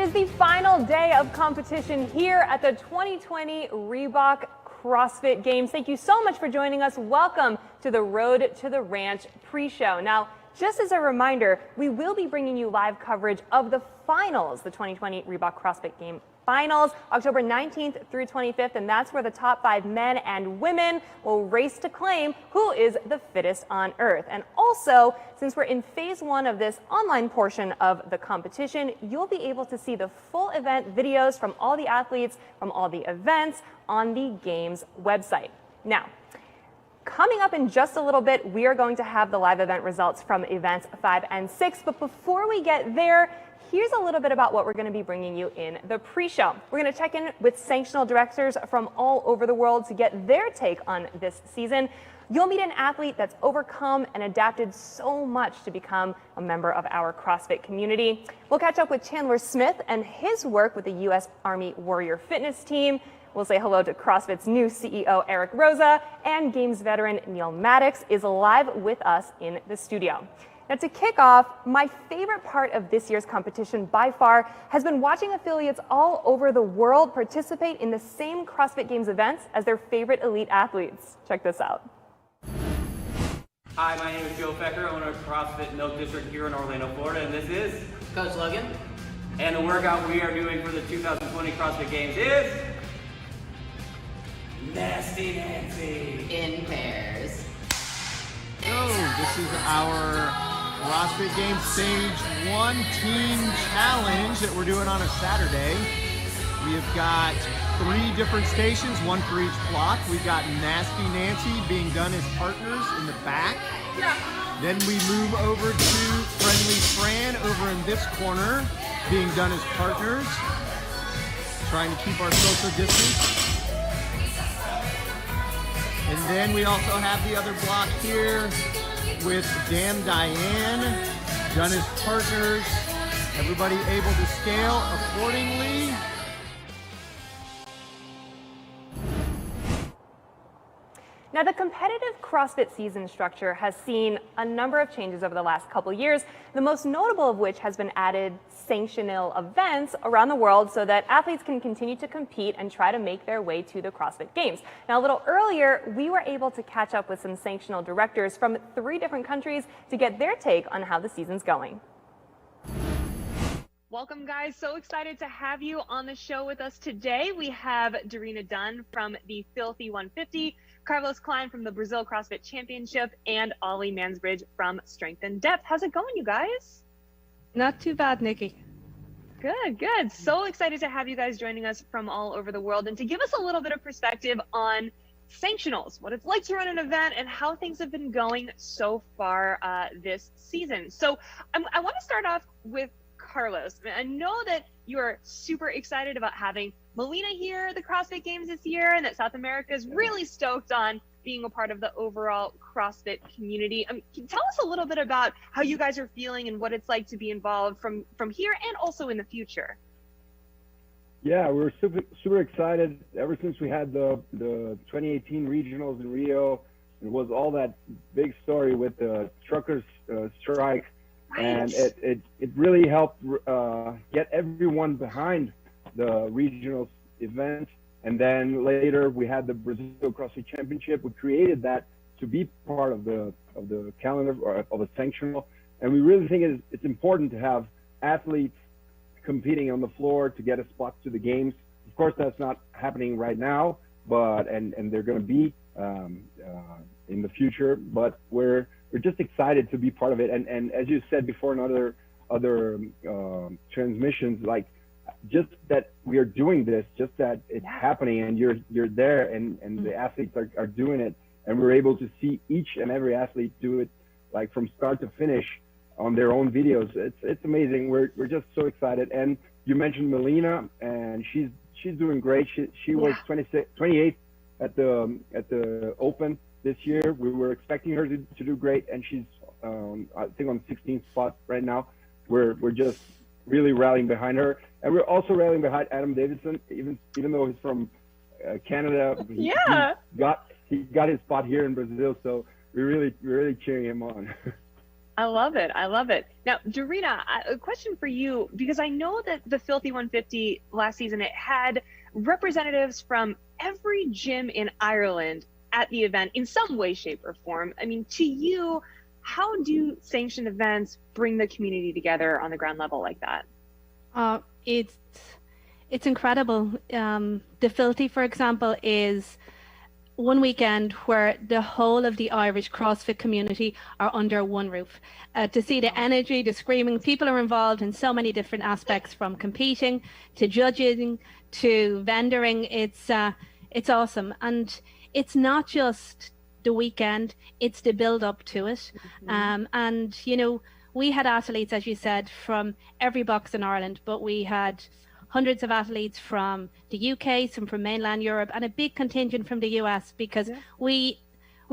is the final day of competition here at the 2020 Reebok CrossFit Games. Thank you so much for joining us. Welcome to the Road to the Ranch pre-show. Now, just as a reminder, we will be bringing you live coverage of the finals, the 2020 Reebok CrossFit Game Finals, October 19th through 25th, and that's where the top 5 men and women will race to claim who is the fittest on earth. And also, since we're in phase 1 of this online portion of the competition, you'll be able to see the full event videos from all the athletes from all the events on the Games website. Now, coming up in just a little bit, we are going to have the live event results from events 5 and 6, but before we get there, here's a little bit about what we're going to be bringing you in the pre-show. We're going to check in with sanctional directors from all over the world to get their take on this season. You'll meet an athlete that's overcome and adapted so much to become a member of our CrossFit community. We'll catch up with Chandler Smith and his work with the U.S. Army Warrior Fitness Team. We'll say hello to CrossFit's new CEO, Eric Rosa, and Games veteran Neil Maddox is live with us in the studio. Now, to kick off, my favorite part of this year's competition by far has been watching affiliates all over the world participate in the same CrossFit Games events as their favorite elite athletes. Check this out. Hi, my name is Joe Fecker, owner of CrossFit Milk District here in Orlando, Florida, and this is Coach Logan. And the workout we are doing for the 2020 CrossFit Games is Nasty Nancy In pairs. So, this is our CrossFit Games Stage 1 Team Challenge that we're doing on a Saturday. We have got 3 different stations, one for each block. We've got Nasty Nancy being done as partners in the back. Yeah. Then we move over to Friendly Fran over in this corner, being done as partners. Trying to keep our social distance. And then we also have the other block here with Damn Diane, done as partners, everybody able to scale accordingly. Now, the competitive CrossFit season structure has seen a number of changes over the last couple years, the most notable of which has been added sanctional events around the world so that athletes can continue to compete and try to make their way to the CrossFit Games. Now, a little earlier, we were able to catch up with some sanctional directors from 3 different countries to get their take on how the season's going. Welcome, guys. So excited to have you on the show with us today. We have Darina Dunn from the Filthy 150, Carlos Klein from the Brazil CrossFit Championship, and Ollie Mansbridge from Strength and Depth. How's it going, you guys? Not too bad, Nikki. Good, good. So excited to have you guys joining us from all over the world and to give us a little bit of perspective on sanctionals, what it's like to run an event, and how things have been going so far this season. So I want to start off with Carlos. I know that you are super excited about having Melina here at the CrossFit Games this year, and that South America is really stoked on being a part of the overall CrossFit community. Can you tell us a little bit about how you guys are feeling and what it's like to be involved from here and also in the future? Yeah, we're super excited. Ever since we had the 2018 regionals in Rio, it was all that big story with the truckers strike. Right. And it really helped get everyone behind the regional event. And then later we had the Brazil CrossFit Championship. We created that to be part of the calendar or of a sanctional. And we really think it's important to have athletes competing on the floor to get a spot to the games. Of course, that's not happening right now, but and they're going to be in the future. But we're just excited to be part of it. And as you said before in other transmissions, like just that we are doing this, just that it's happening and you're there and the athletes are doing it, and we're able to see each and every athlete do it like from start to finish on their own videos. It's amazing. We're just so excited. And you mentioned Melina, and she's doing great. She was 28th at the Open this year. We were expecting her to do great, and she's I think on 16th spot right now. We're just really rallying behind her, and we're also rallying behind Adam Davidson, even though he's from Canada. He got his spot here in Brazil, so we're really cheering him on. I love it. I love it. Now, Dorina, a question for you, because I know that the Filthy 150 last season, it had representatives from every gym in Ireland at the event in some way, shape, or form. I mean, to you, how do sanctioned events bring the community together on the ground level like that? It's incredible. The Filthy, for example, is one weekend where the whole of the Irish CrossFit community are under one roof. To see the energy, the screaming, people are involved in so many different aspects, from competing to judging to vendoring. It's awesome. And it's not just the weekend, it's the build up to it. And, you know, we had athletes, as you said, from every box in Ireland, but we had hundreds of athletes from the UK, some from mainland Europe, and a big contingent from the US, because we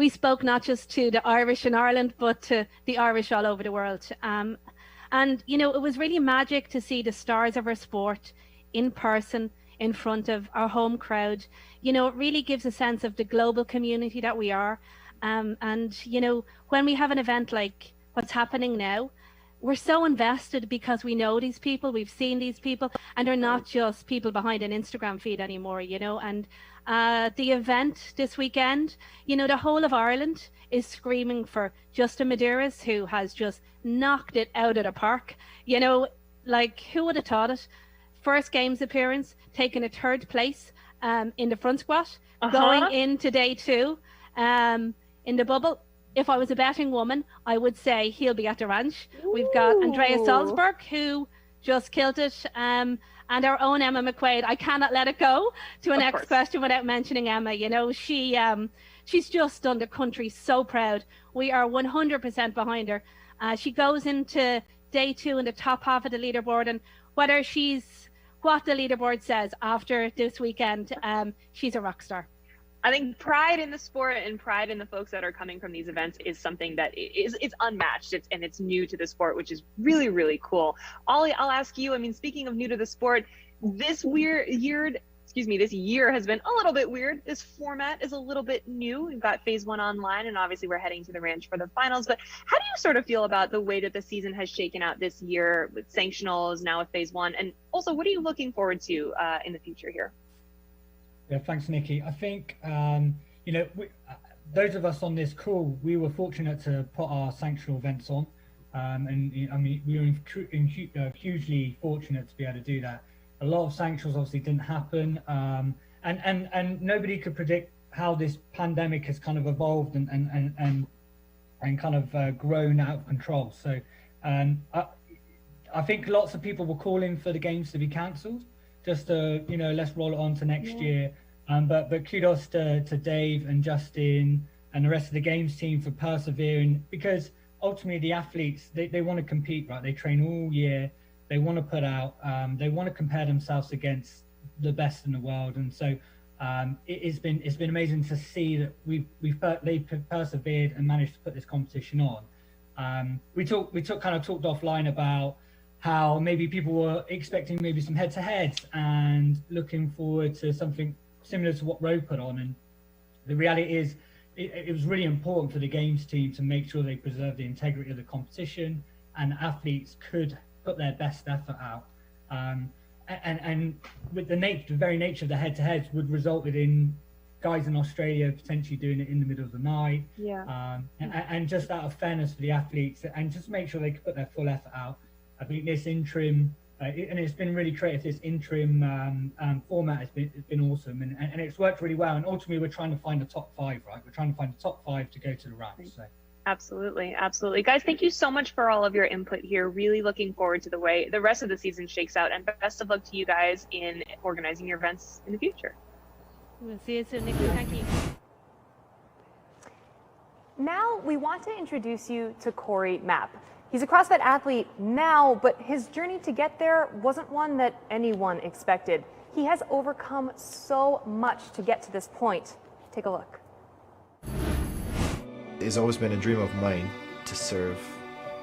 spoke not just to the Irish in Ireland, but to the Irish all over the world. And, you know, it was really magic to see the stars of our sport in person in front of our home crowd. You know, it really gives a sense of the global community that we are. And, you know, when we have an event like what's happening now, we're so invested because we know these people, we've seen these people, and they're not just people behind an Instagram feed anymore, you know. And the event this weekend, you know, the whole of Ireland is screaming for Justin Medeiros, who has just knocked it out of the park. You know, like, who would have thought it? First games appearance, taking a third place in the front squat, going into day two in the bubble. If I was a betting woman, I would say he'll be at the ranch. We've got Andrea Salzberg, who just killed it, and our own Emma McQuaid. I cannot let it go to a next question without mentioning Emma. You know, she's just done the country so proud. We are 100% behind her. She goes into day two in the top half of the leaderboard, and whether she's what the leaderboard says after this weekend, she's a rock star. I think pride in the sport and pride in the folks that are coming from these events is something that is unmatched. It's new to the sport, which is really, really cool. Ollie, I'll ask you, I mean, speaking of new to the sport, this year has been a little bit weird. This format is a little bit new. We've got phase one online, and obviously we're heading to the ranch for the finals. But how do you sort of feel about the way that the season has shaken out this year with sanctionals, now with phase one? And also, what are you looking forward to in the future here? Yeah, thanks, Nikki. I think, you know, those of us on this call, we were fortunate to put our sanctional events on. And I mean, we were hugely fortunate to be able to do that. A lot of sanctionals obviously didn't happen. And nobody could predict how this pandemic has kind of evolved and kind of grown out of control. So I think lots of people were calling for the games to be cancelled, just to, you know, let's roll it on to next year. But kudos to Dave and Justin and the rest of the games team for persevering, because ultimately the athletes, they want to compete, right? They train all year, they want to put out, they want to compare themselves against the best in the world. And so it's been amazing to see that they've persevered and managed to put this competition on. We talked offline about how maybe people were expecting maybe some head-to-heads and looking forward to something similar to what Roe put on. And the reality is it was really important for the games team to make sure they preserved the integrity of the competition and athletes could put their best effort out. And with the very nature of the head-to-heads would result in guys in Australia potentially doing it in the middle of the night. And just out of fairness for the athletes and just make sure they could put their full effort out. I think this interim, and it's been really creative, this interim format has been awesome, and it's worked really well. And ultimately, we're trying to find the top 5, right? We're trying to find the top 5 to go to the round. So. Absolutely. Guys, thank you so much for all of your input here. Really looking forward to the way the rest of the season shakes out, and best of luck to you guys in organizing your events in the future. We'll see you soon, Nikki. Thank you. Now we want to introduce you to Corey Mapp. He's a CrossFit athlete now, but his journey to get there wasn't one that anyone expected. He has overcome so much to get to this point. Take a look. It's always been a dream of mine to serve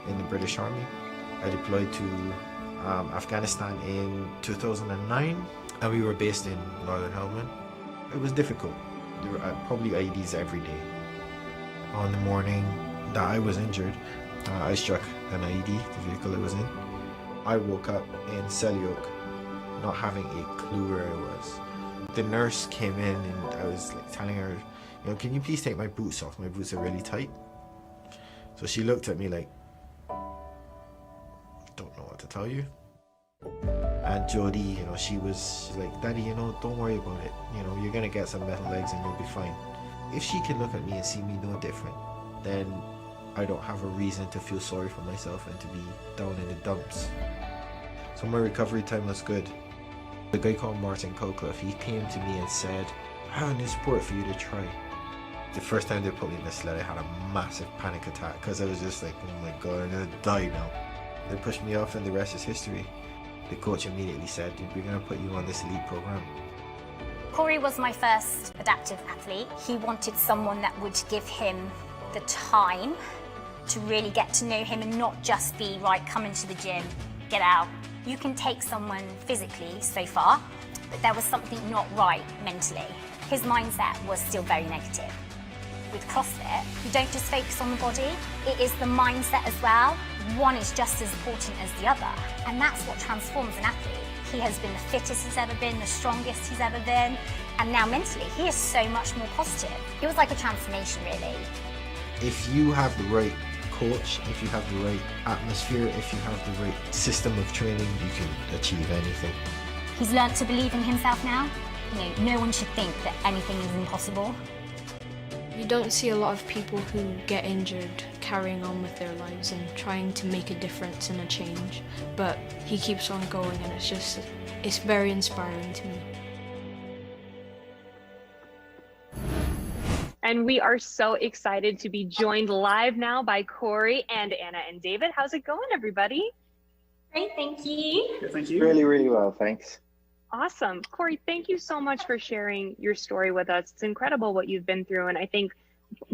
in the British Army. I deployed to Afghanistan in 2009, and we were based in Northern Helmand. It was difficult. There were probably IEDs every day. On the morning that I was injured, I struck an IED, the vehicle I was in. I woke up in Selyoke, not having a clue where I was. The nurse came in and I was like telling her, you know, can you please take my boots off? My boots are really tight. So she looked at me like, don't know what to tell you. And Jody, you know, she's like, Daddy, you know, don't worry about it. You know, you're gonna get some metal legs and you'll be fine. If she can look at me and see me no different, then I don't have a reason to feel sorry for myself and to be down in the dumps. So my recovery time was good. The guy called Martin Colcliffe, he came to me and said, I have a new sport for you to try. The first time they put me in the sled, I had a massive panic attack because I was just like, oh my God, I'm gonna die now. They pushed me off and the rest is history. The coach immediately said, we're gonna put you on this elite program. Corey was my first adaptive athlete. He wanted someone that would give him the time to really get to know him and not just be, right, come into the gym, get out. You can take someone physically so far, but there was something not right mentally. His mindset was still very negative. With CrossFit, you don't just focus on the body, it is the mindset as well. One is just as important as the other, and that's what transforms an athlete. He has been the fittest he's ever been, the strongest he's ever been, and now mentally, he is so much more positive. It was like a transformation, really. If you have the right coach, if you have the right atmosphere, if you have the right system of training, you can achieve anything. He's learnt to believe in himself now. You know, no one should think that anything is impossible. You don't see a lot of people who get injured carrying on with their lives and trying to make a difference and a change, but he keeps on going, and it's very inspiring to me. And we are so excited to be joined live now by Corey and Anna and David. How's it going, everybody? Great, thank you. Good, thank you. Really, really well, thanks. Awesome. Corey, thank you so much for sharing your story with us. It's incredible what you've been through. And I think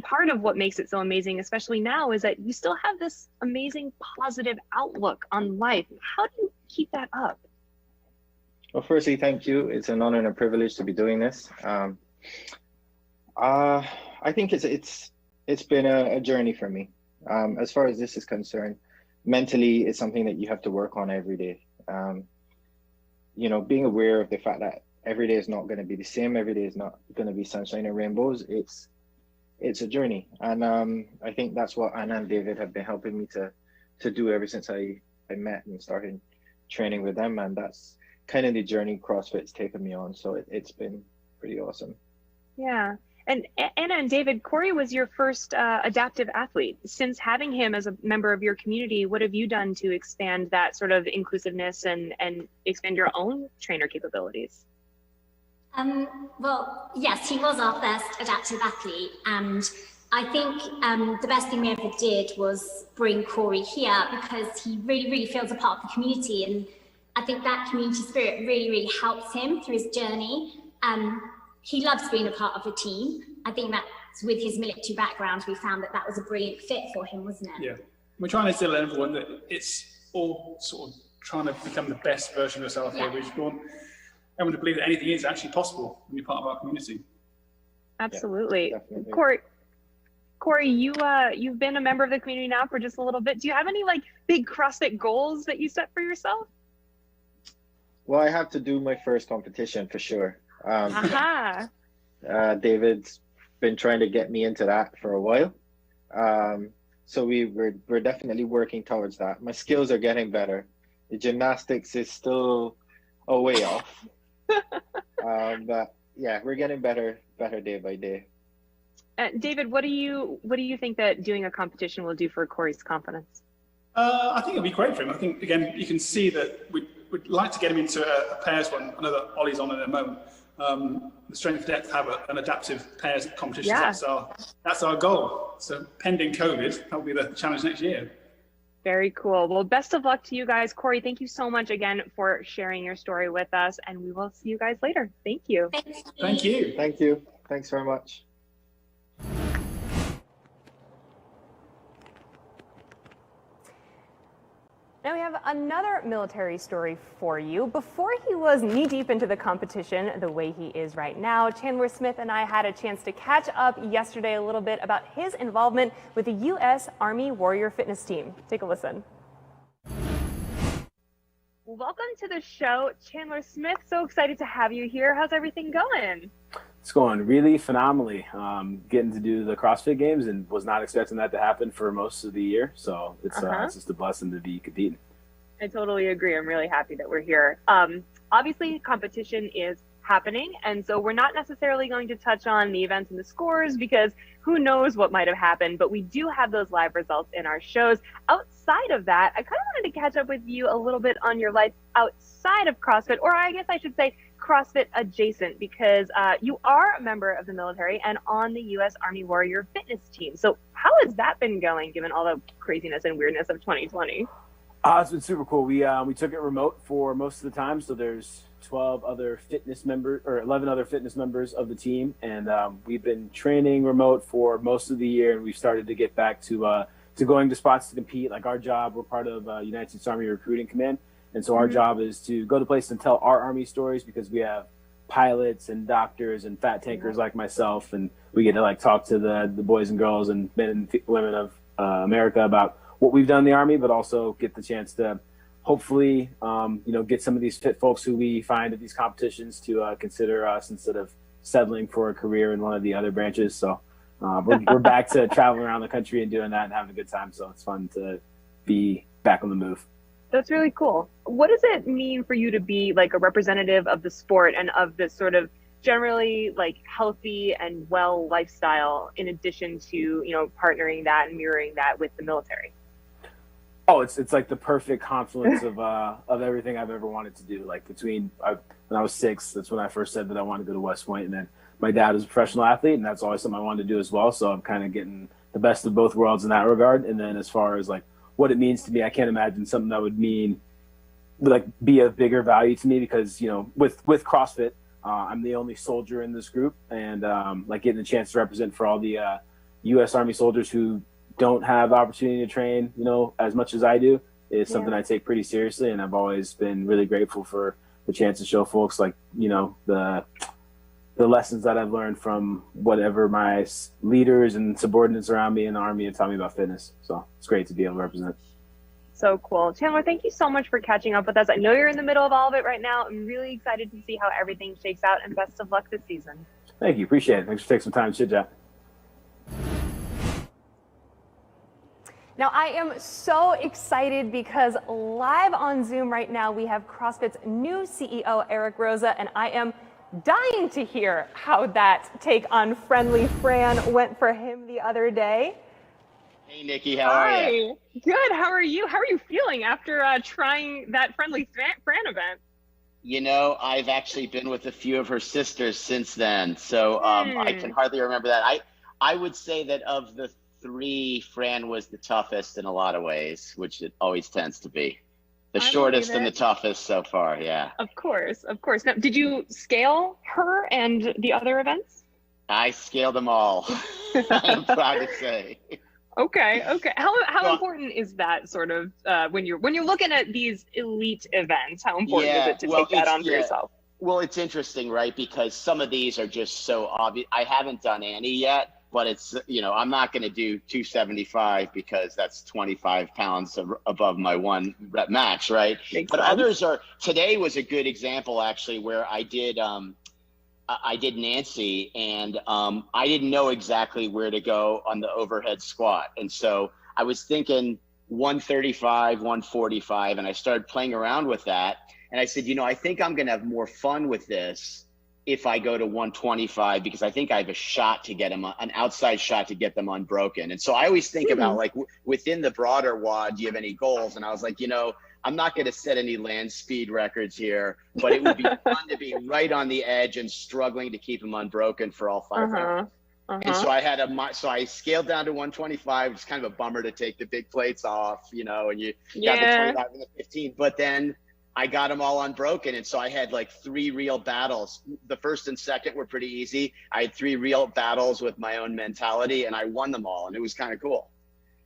part of what makes it so amazing, especially now, is that you still have this amazing positive outlook on life. How do you keep that up? Well, firstly, thank you. It's an honor and a privilege to be doing this. I think it's been a journey for me. As far as this is concerned, mentally, it's something that you have to work on every day. You know, being aware of the fact that every day is not going to be the same, every day is not going to be sunshine and rainbows. It's a journey, and I think that's what Anna and David have been helping me to do ever since I met and started training with them, and that's kind of the journey CrossFit's taken me on. So it's been pretty awesome. Yeah. And Anna and David, Corey was your first adaptive athlete. Since having him as a member of your community, what have you done to expand that sort of inclusiveness and expand your own trainer capabilities? Well, yes, he was our first adaptive athlete, and I think the best thing we ever did was bring Corey here because he really, really feels a part of the community, and I think that community spirit really, really helps him through his journey. He loves being a part of a team. I think that's with his military background, we found that was a brilliant fit for him, wasn't it? Yeah, we're trying to instill in everyone that it's all sort of trying to become the best version of yourself here. We just want everyone to believe that anything is actually possible when you're part of our community. Absolutely. Yeah, Corey, you've been a member of the community now for just a little bit. Do you have any like big CrossFit goals that you set for yourself? Well, I have to do my first competition for sure. David's been trying to get me into that for a while. So we're definitely working towards that. My skills are getting better. The gymnastics is still a way off. But yeah, we're getting better day by day. David, what do you think that doing a competition will do for Corey's confidence? I think it'll be great for him. I think, again, you can see that we'd like to get him into a pairs one. I know that Ollie's on at the moment. The strength depth have an adaptive pairs competition. Yeah. That's our goal. So pending COVID, that'll be the challenge next year. Very cool. Well, best of luck to you guys. Corey, thank you so much again for sharing your story with us, and we will see you guys later. Thank you. Thank you. Thank you. Thanks very much. Now we have another military story for you. Before he was knee-deep into the competition the way he is right now, Chandler Smith and I had a chance to catch up yesterday a little bit about his involvement with the U.S. Army Warrior Fitness Team. Take a listen. Welcome to the show, Chandler Smith. So excited to have you here. How's everything going? It's going really phenomenally. Getting to do the CrossFit Games and was not expecting that to happen for most of the year. So it's just a blessing to be competing. I totally agree. I'm really happy that we're here. Obviously, competition is happening, and so we're not necessarily going to touch on the events and the scores because who knows what might have happened, but we do have those live results in our shows. Outside of that, I kind of wanted to catch up with you a little bit on your life outside of CrossFit, or I guess I should say CrossFit adjacent, because you are a member of the military and on the U.S. Army Warrior Fitness Team. So how has that been going given all the craziness and weirdness of 2020? It's been super cool. We took it remote for most of the time, so there's 11 other fitness members of the team, and we've been training remote for most of the year, and we've started to get back to going to spots to compete. Like our job, we're part of United States Army Recruiting Command, and so our job is to go to places and tell our Army stories, because we have pilots and doctors and fat tankers like myself, and we get to like talk to the boys and girls and men and women of America about what we've done in the Army, but also get the chance to hopefully, get some of these fit folks who we find at these competitions to consider us instead of settling for a career in one of the other branches. So we're back to traveling around the country and doing that and having a good time. So it's fun to be back on the move. That's really cool. What does it mean for you to be like a representative of the sport and of this sort of generally like healthy and well lifestyle, in addition to, partnering that and mirroring that with the military? Oh, it's like the perfect confluence of everything I've ever wanted to do. Like when I was 6, that's when I first said that I wanted to go to West Point, and then my dad was a professional athlete, and that's always something I wanted to do as well. So I'm kind of getting the best of both worlds in that regard. And then as far as like what it means to me, I can't imagine something that would be of bigger value to me, because with CrossFit, I'm the only soldier in this group, and getting a chance to represent for all the U.S. Army soldiers who don't have the opportunity to train, as much as I do, is something I take pretty seriously. And I've always been really grateful for the chance to show folks the lessons that I've learned from whatever my leaders and subordinates around me in the Army have taught me about fitness. So it's great to be able to represent. So cool. Chandler, thank you so much for catching up with us. I know you're in the middle of all of it right now. I'm really excited to see how everything shakes out, and best of luck this season. Thank you. Appreciate it. Thanks for taking some time to chit chat. Now, I am so excited because live on Zoom right now, we have CrossFit's new CEO, Eric Rosa, and I am dying to hear how that take on Friendly Fran went for him the other day. Hey, Nikki, how are you? Good. How are you? How are you feeling after trying that Friendly Fran event? I've actually been with a few of her sisters since then, so I can hardly remember that. I would say that of the 3, Fran was the toughest in a lot of ways, which it always tends to be. The shortest and the toughest so far, yeah. Of course. Now, did you scale her and the other events? I scaled them all, I'm proud to say. Okay. How important is that sort of when you're looking at these elite events? How important is it to take that on for yourself? Well, it's interesting, right? Because some of these are just so obvious. I haven't done Annie yet, but it's, I'm not going to do 275 because that's 25 pounds above my 1 rep max, right? But others are. Today was a good example actually, where I did Nancy, and I didn't know exactly where to go on the overhead squat. And so I was thinking 135, 145, and I started playing around with that. And I said, I think I'm going to have more fun with this if I go to 125, because I think I have a shot to get them, an outside shot to get them unbroken. And so I always think about like within the broader WOD, do you have any goals? And I was like, I'm not going to set any land speed records here, but it would be fun to be right on the edge and struggling to keep them unbroken for all 5 rounds. And so I scaled down to 125. It's kind of a bummer to take the big plates off, and you got the 25 and the 15, but then I got them all unbroken. And so I had like 3 real battles. The first and second were pretty easy. I had 3 real battles with my own mentality, and I won them all. And it was kind of cool.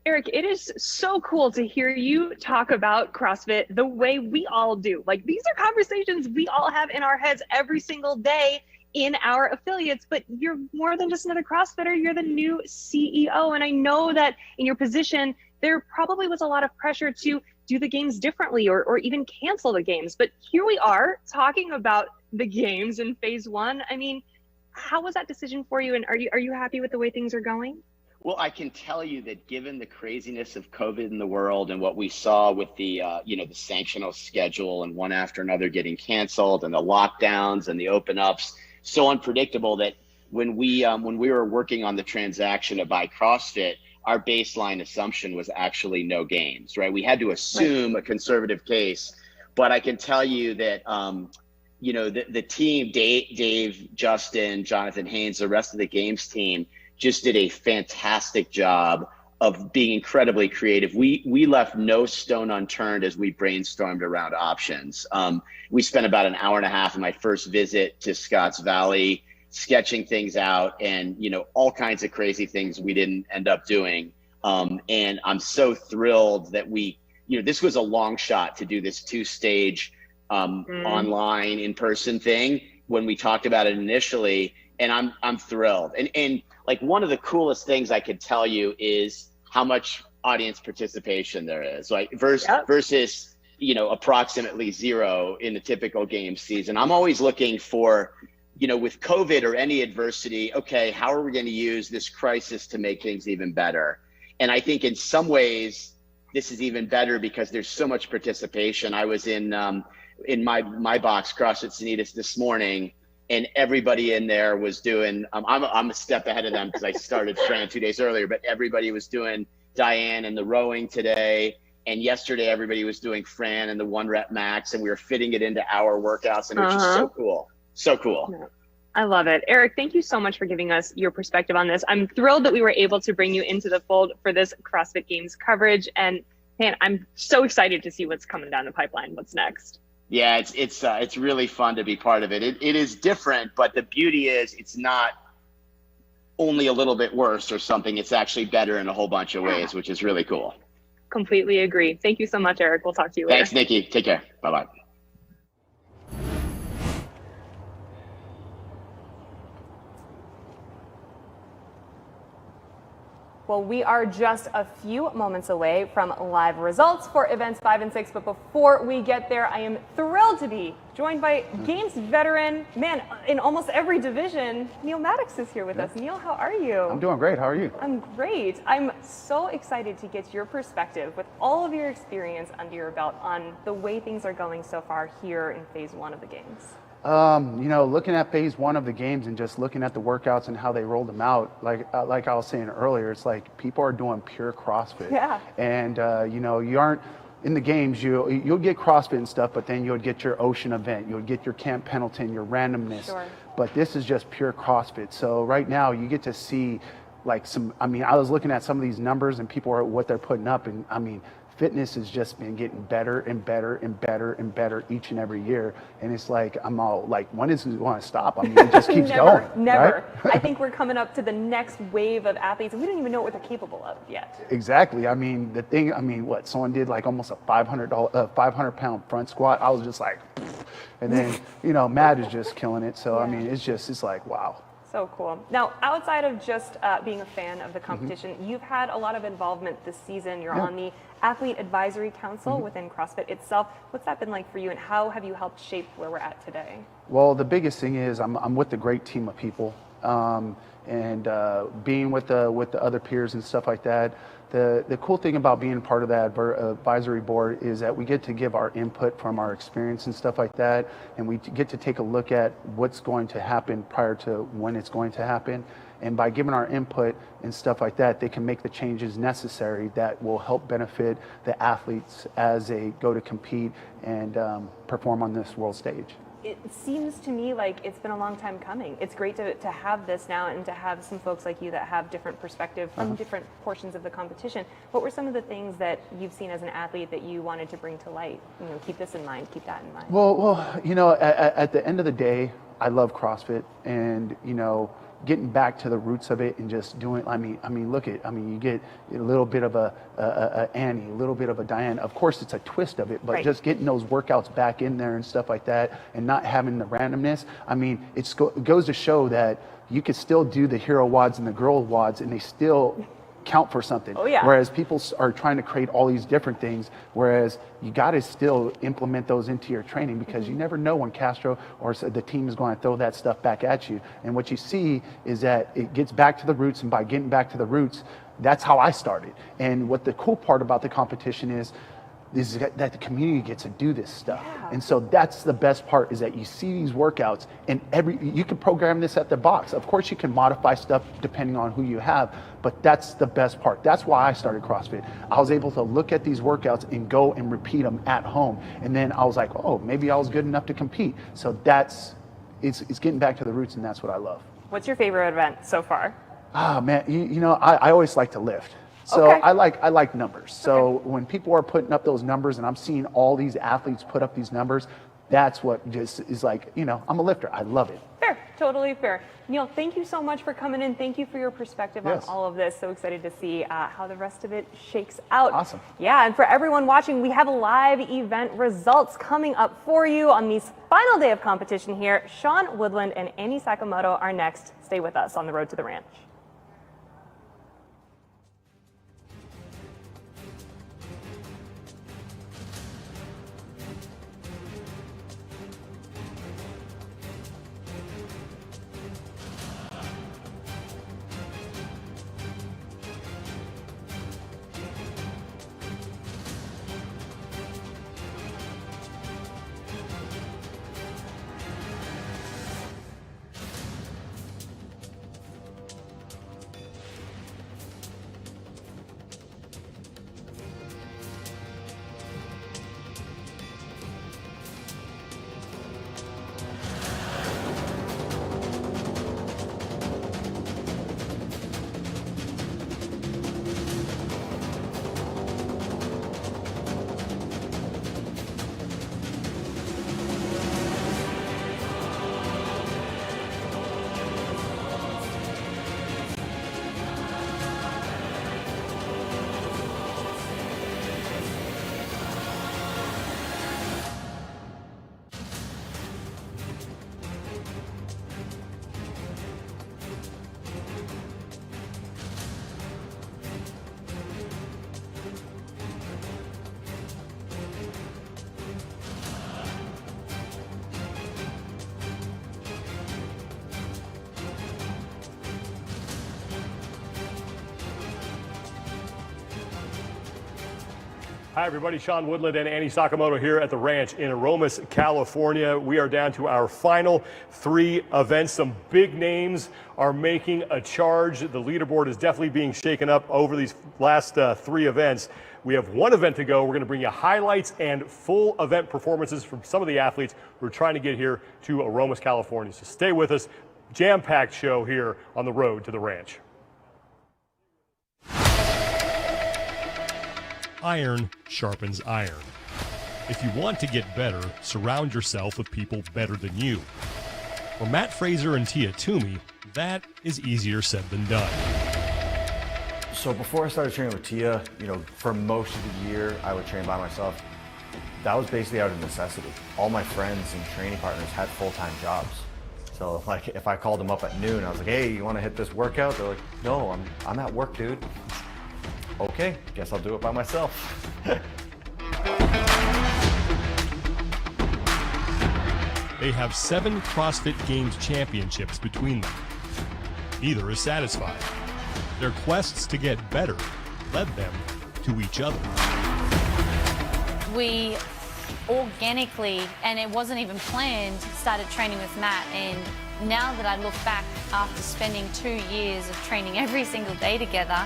Eric, it is so cool to hear you talk about CrossFit the way we all do. Like, these are conversations we all have in our heads every single day in our affiliates, but you're more than just another CrossFitter. You're the new CEO. And I know that in your position, there probably was a lot of pressure to do the games differently or even cancel the games. But here we are talking about the games in phase one. I mean, how was that decision for you? And are you happy with the way things are going? Well, I can tell you that given the craziness of COVID in the world and what we saw with the, the sanctional schedule and one after another getting canceled and the lockdowns and the open ups, so unpredictable that when we were working on the transaction to buy CrossFit, our baseline assumption was actually no games, right? We had to assume a conservative case, but I can tell you that, the team, Dave, Justin, Jonathan Haynes, the rest of the games team, just did a fantastic job of being incredibly creative. We left no stone unturned as we brainstormed around options. We spent about an hour and a half in my first visit to Scotts Valley sketching things out and, all kinds of crazy things we didn't end up doing. And I'm so thrilled that this was a long shot to do this 2-stage online in-person thing when we talked about it initially. And I'm thrilled. And like one of the coolest things I could tell you is how much audience participation there is, like versus approximately 0 in the typical game season. I'm always looking for, with COVID or any adversity, okay, how are we going to use this crisis to make things even better? And I think in some ways this is even better because there's so much participation. I was in my box, CrossFit Sanitas, this morning, and everybody in there was doing, I'm a step ahead of them because I started training 2 days earlier, but everybody was doing Diane and the rowing today. And yesterday, everybody was doing Fran and the 1-rep max, and we were fitting it into our workouts, and it was just so cool. So cool. Yeah. I love it. Eric, thank you so much for giving us your perspective on this. I'm thrilled that we were able to bring you into the fold for this CrossFit Games coverage. And man, I'm so excited to see what's coming down the pipeline. What's next? Yeah, it's really fun to be part of it. It is different, but the beauty is it's not only a little bit worse or something. It's actually better in a whole bunch of ways, which is really cool. Completely agree. Thank you so much, Eric. We'll talk to you later. Thanks, Nikki. Take care. Bye-bye. Well, we are just a few moments away from live results for events 5 and 6. But before we get there, I am thrilled to be joined by Games veteran, man, in almost every division. Neil Maddox is here with us. Neil, how are you? I'm doing great. How are you? I'm great. I'm so excited to get your perspective with all of your experience under your belt on the way things are going so far here in phase 1 of the games. Looking at phase 1 of the games and just looking at the workouts and how they rolled them out, like I was saying earlier, it's like people are doing pure CrossFit. Yeah. And, you aren't in the games, you'll get CrossFit and stuff, but then you'll get your ocean event, you'll get your Camp Pendleton, your randomness. Sure. But this is just pure CrossFit. So right now you get to see I was looking at some of these numbers and what they're putting up, and fitness has just been getting better and better and better and better each and every year. And it's like, I'm all like, when does it want to stop? It just keeps going. Never. Right? I think we're coming up to the next wave of athletes, and we don't even know what they're capable of yet. Exactly. Someone did like almost a 500-pound front squat. I was just like, and then, Matt is just killing it. So, it's like, wow. So cool. Now, outside of just being a fan of the competition, you've had a lot of involvement this season. You're on the Athlete Advisory Council within CrossFit itself. What's that been like for you, and how have you helped shape where we're at today? Well, the biggest thing is I'm with a great team of people, and being with the other peers and stuff like that. The cool thing about being part of that advisory board is that we get to give our input from our experience and stuff like that, and we get to take a look at what's going to happen prior to when it's going to happen. And by giving our input and stuff like that, they can make the changes necessary that will help benefit the athletes as they go to compete and perform on this world stage. It seems to me like it's been a long time coming. It's great to have this now and to have some folks like you that have different perspective from different portions of the competition. What were some of the things that you've seen as an athlete that you wanted to bring to light? Keep this in mind, keep that in mind. Well, at the end of the day, I love CrossFit, and getting back to the roots of it and just doing, you get a little bit of a Annie, a little bit of a Diane. Of course, it's a twist of it, but just getting those workouts back in there and stuff like that and not having the randomness. I mean, it goes to show that you could still do the hero wads and the girl wads and they still count for something. Oh, yeah. Whereas people are trying to create all these different things, whereas you got to still implement those into your training because you never know when Castro or the team is going to throw that stuff back at you. And what you see is that it gets back to the roots, and by getting back to the roots, that's how I started. And what the cool part about the competition is that the community gets to do this stuff. Yeah. And so that's the best part, is that you see these workouts and you can program this at the box. Of course you can modify stuff depending on who you have, but that's the best part. That's why I started CrossFit. I was able to look at these workouts and go and repeat them at home. And then I was like, oh, maybe I was good enough to compete. So it's getting back to the roots, and that's what I love. What's your favorite event so far? Oh man, I always like to lift. So I like numbers. So when people are putting up those numbers and I'm seeing all these athletes put up these numbers, that's what just is like, I'm a lifter. I love it. Fair, totally fair. Neil, thank you so much for coming in. Thank you for your perspective on all of this. So excited to see how the rest of it shakes out. Awesome. Yeah, and for everyone watching, we have live event results coming up for you on this final day of competition here. Sean Woodland and Annie Sakamoto are next. Stay with us on the road to the ranch. Hi, everybody. Sean Woodland and Annie Sakamoto here at the ranch in Aromas, California. We are down to our final 3 events. Some big names are making a charge. The leaderboard is definitely being shaken up over these last 3 events. We have 1 event to go. We're going to bring you highlights and full event performances from some of the athletes who are trying to get here to Aromas, California. So stay with us. Jam-packed show here on the road to the ranch. Iron sharpens iron. If you want to get better, surround yourself with people better than you. For Matt Fraser and Tia Toomey, that is easier said than done. So before I started training with Tia, for most of the year, I would train by myself. That was basically out of necessity. All my friends and training partners had full-time jobs. So if I called them up at noon, I was like, hey, you want to hit this workout? They're like, no, I'm at work, dude. Okay, guess I'll do it by myself. They have 7 CrossFit Games championships between them. Neither is satisfied. Their quests to get better led them to each other. We organically, and it wasn't even planned, started training with Matt. And now that I look back after spending 2 years of training every single day together,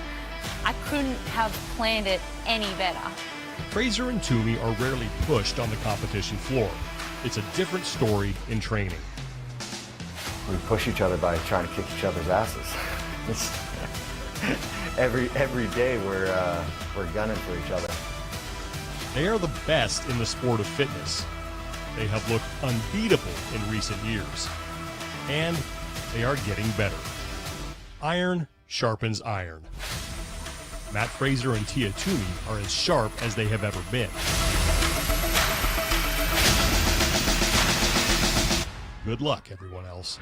I couldn't have planned it any better. Fraser and Toomey are rarely pushed on the competition floor. It's a different story in training. We push each other by trying to kick each other's asses. every day we're gunning for each other. They are the best in the sport of fitness. They have looked unbeatable in recent years. And they are getting better. iron sharpens iron. Matt Fraser and Tia Toomey are as sharp as they have ever been. Good luck, everyone else.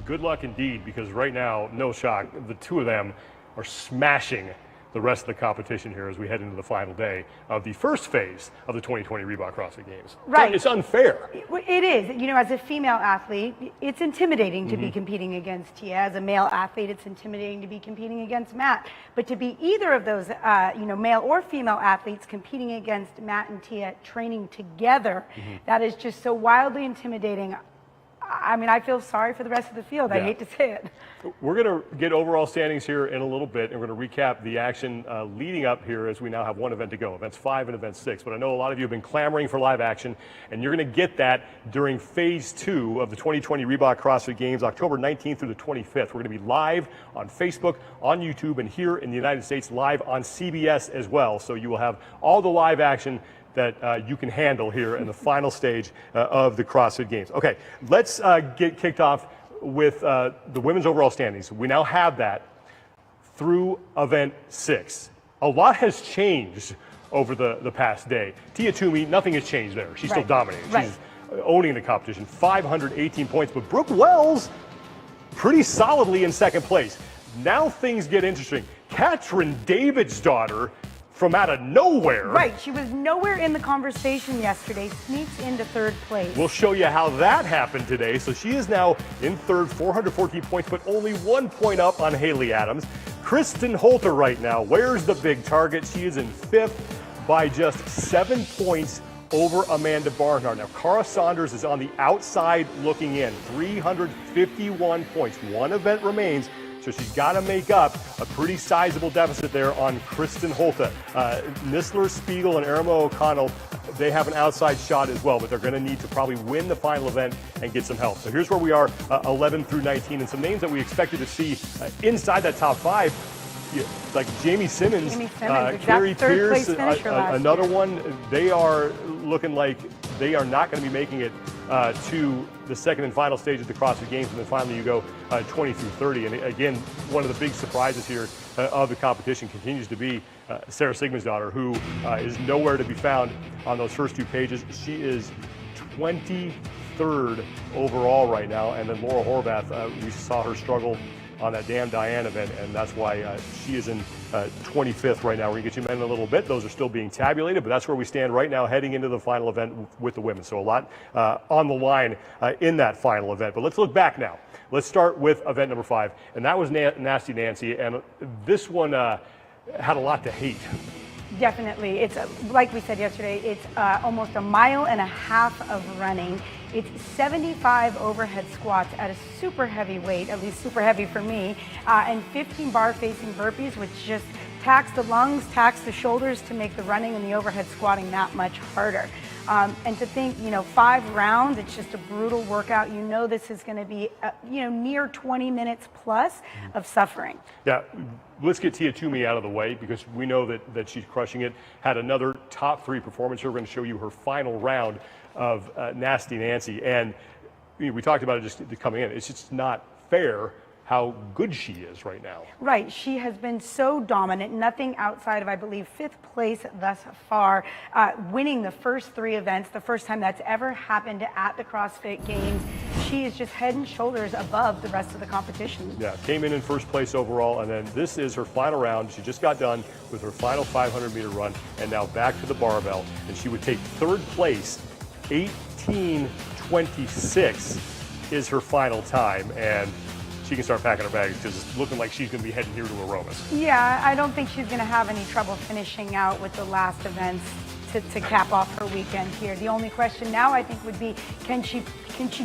Good luck indeed, because right now, no shock, the two of them are smashing the rest of the competition here as we head into the final day of the first phase of the 2020 Reebok CrossFit Games. Right. It's unfair. It is. You know, as a female athlete, it's intimidating to be competing against Tia. As a male athlete, it's intimidating to be competing against Matt. But to be either of those, male or female athletes competing against Matt and Tia, training together, that is just so wildly intimidating. I mean, I feel sorry for the rest of the field. I hate to say it. We're going to get overall standings here in a little bit, and we're going to recap the action leading up here as we now have one event to go, events 5 and event 6. But I know a lot of you have been clamoring for live action, and you're going to get that during phase 2 of the 2020 Reebok CrossFit Games, October 19th through the 25th. We're going to be live on Facebook, on YouTube, and here in the United States, live on CBS as well. So you will have all the live action that you can handle here in the final stage of the CrossFit Games. Okay, let's get kicked off with the women's overall standings. We now have that through event 6. A lot has changed over the past day. Tia Toomey, nothing has changed there. She's still dominating. She's owning the competition, 518 points. But Brook Wells, pretty solidly in second place. Now things get interesting. Katrin David's daughter, from out of nowhere. Right, she was nowhere in the conversation yesterday, sneaks into third place. We'll show you how that happened today. So she is now in third, 414 points, but only 1 point up on Haley Adams. Kristen Holter right now, where's the big target? She is in fifth by just 7 points over Amanda Barnhart. Now, Cara Saunders is on the outside looking in, 351 points. One event remains. So she's got to make up a pretty sizable deficit there on Kristen Holta. Nisler, Spiegel, and Irma O'Connell, they have an outside shot as well, but they're going to need to probably win the final event and get some help. So here's where we are, 11 through 19, and some names that we expected to see inside that top 5, like Jamie Simmons, Carrie Pierce, another one. They are looking like they are not going to be making it to the second and final stage of the CrossFit Games, and then finally you go 20 through 30. And again, one of the big surprises here of the competition continues to be Sarah Sigmund's daughter, who is nowhere to be found on those first 2 pages. She is 23rd overall right now, and then Laura Horvath, we saw her struggle on that Damn Diane event, and that's why she is in 25th right now. We're going to get you men in a little bit. Those are still being tabulated, but that's where we stand right now heading into the final event with the women. So a lot on the line in that final event. But let's look back now. Let's start with event number 5, and that was Nasty Nancy, and this one had a lot to hate. Definitely. It's like we said yesterday, it's almost 1.5 miles of running. It's 75 overhead squats at a super heavy weight, at least super heavy for me, and 15 bar facing burpees, which just tax the lungs, tax the shoulders to make the running and the overhead squatting that much harder. And to think, 5 rounds, it's just a brutal workout. This is going to be, near 20 minutes plus of suffering. Yeah, let's get Tia Toomey out of the way because we know that she's crushing it. Had another top 3 performance here. We're going to show you her final round of Nasty Nancy. And we talked about it just coming in. It's just not fair how good she is right now. Right, she has been so dominant, nothing outside of, I believe, 5th place thus far, winning the first 3 events, the first time that's ever happened at the CrossFit Games. She is just head and shoulders above the rest of the competition. Yeah, came in first place overall, and then this is her final round. She just got done with her final 500-meter run, and now back to the barbell, and she would take 3rd place. 18:26 is her final time, and she can start packing her bags because it's looking like she's going to be heading here to Aromas. Yeah, I don't think she's going to have any trouble finishing out with the last events to cap off her weekend here. The only question now, I think, would be can she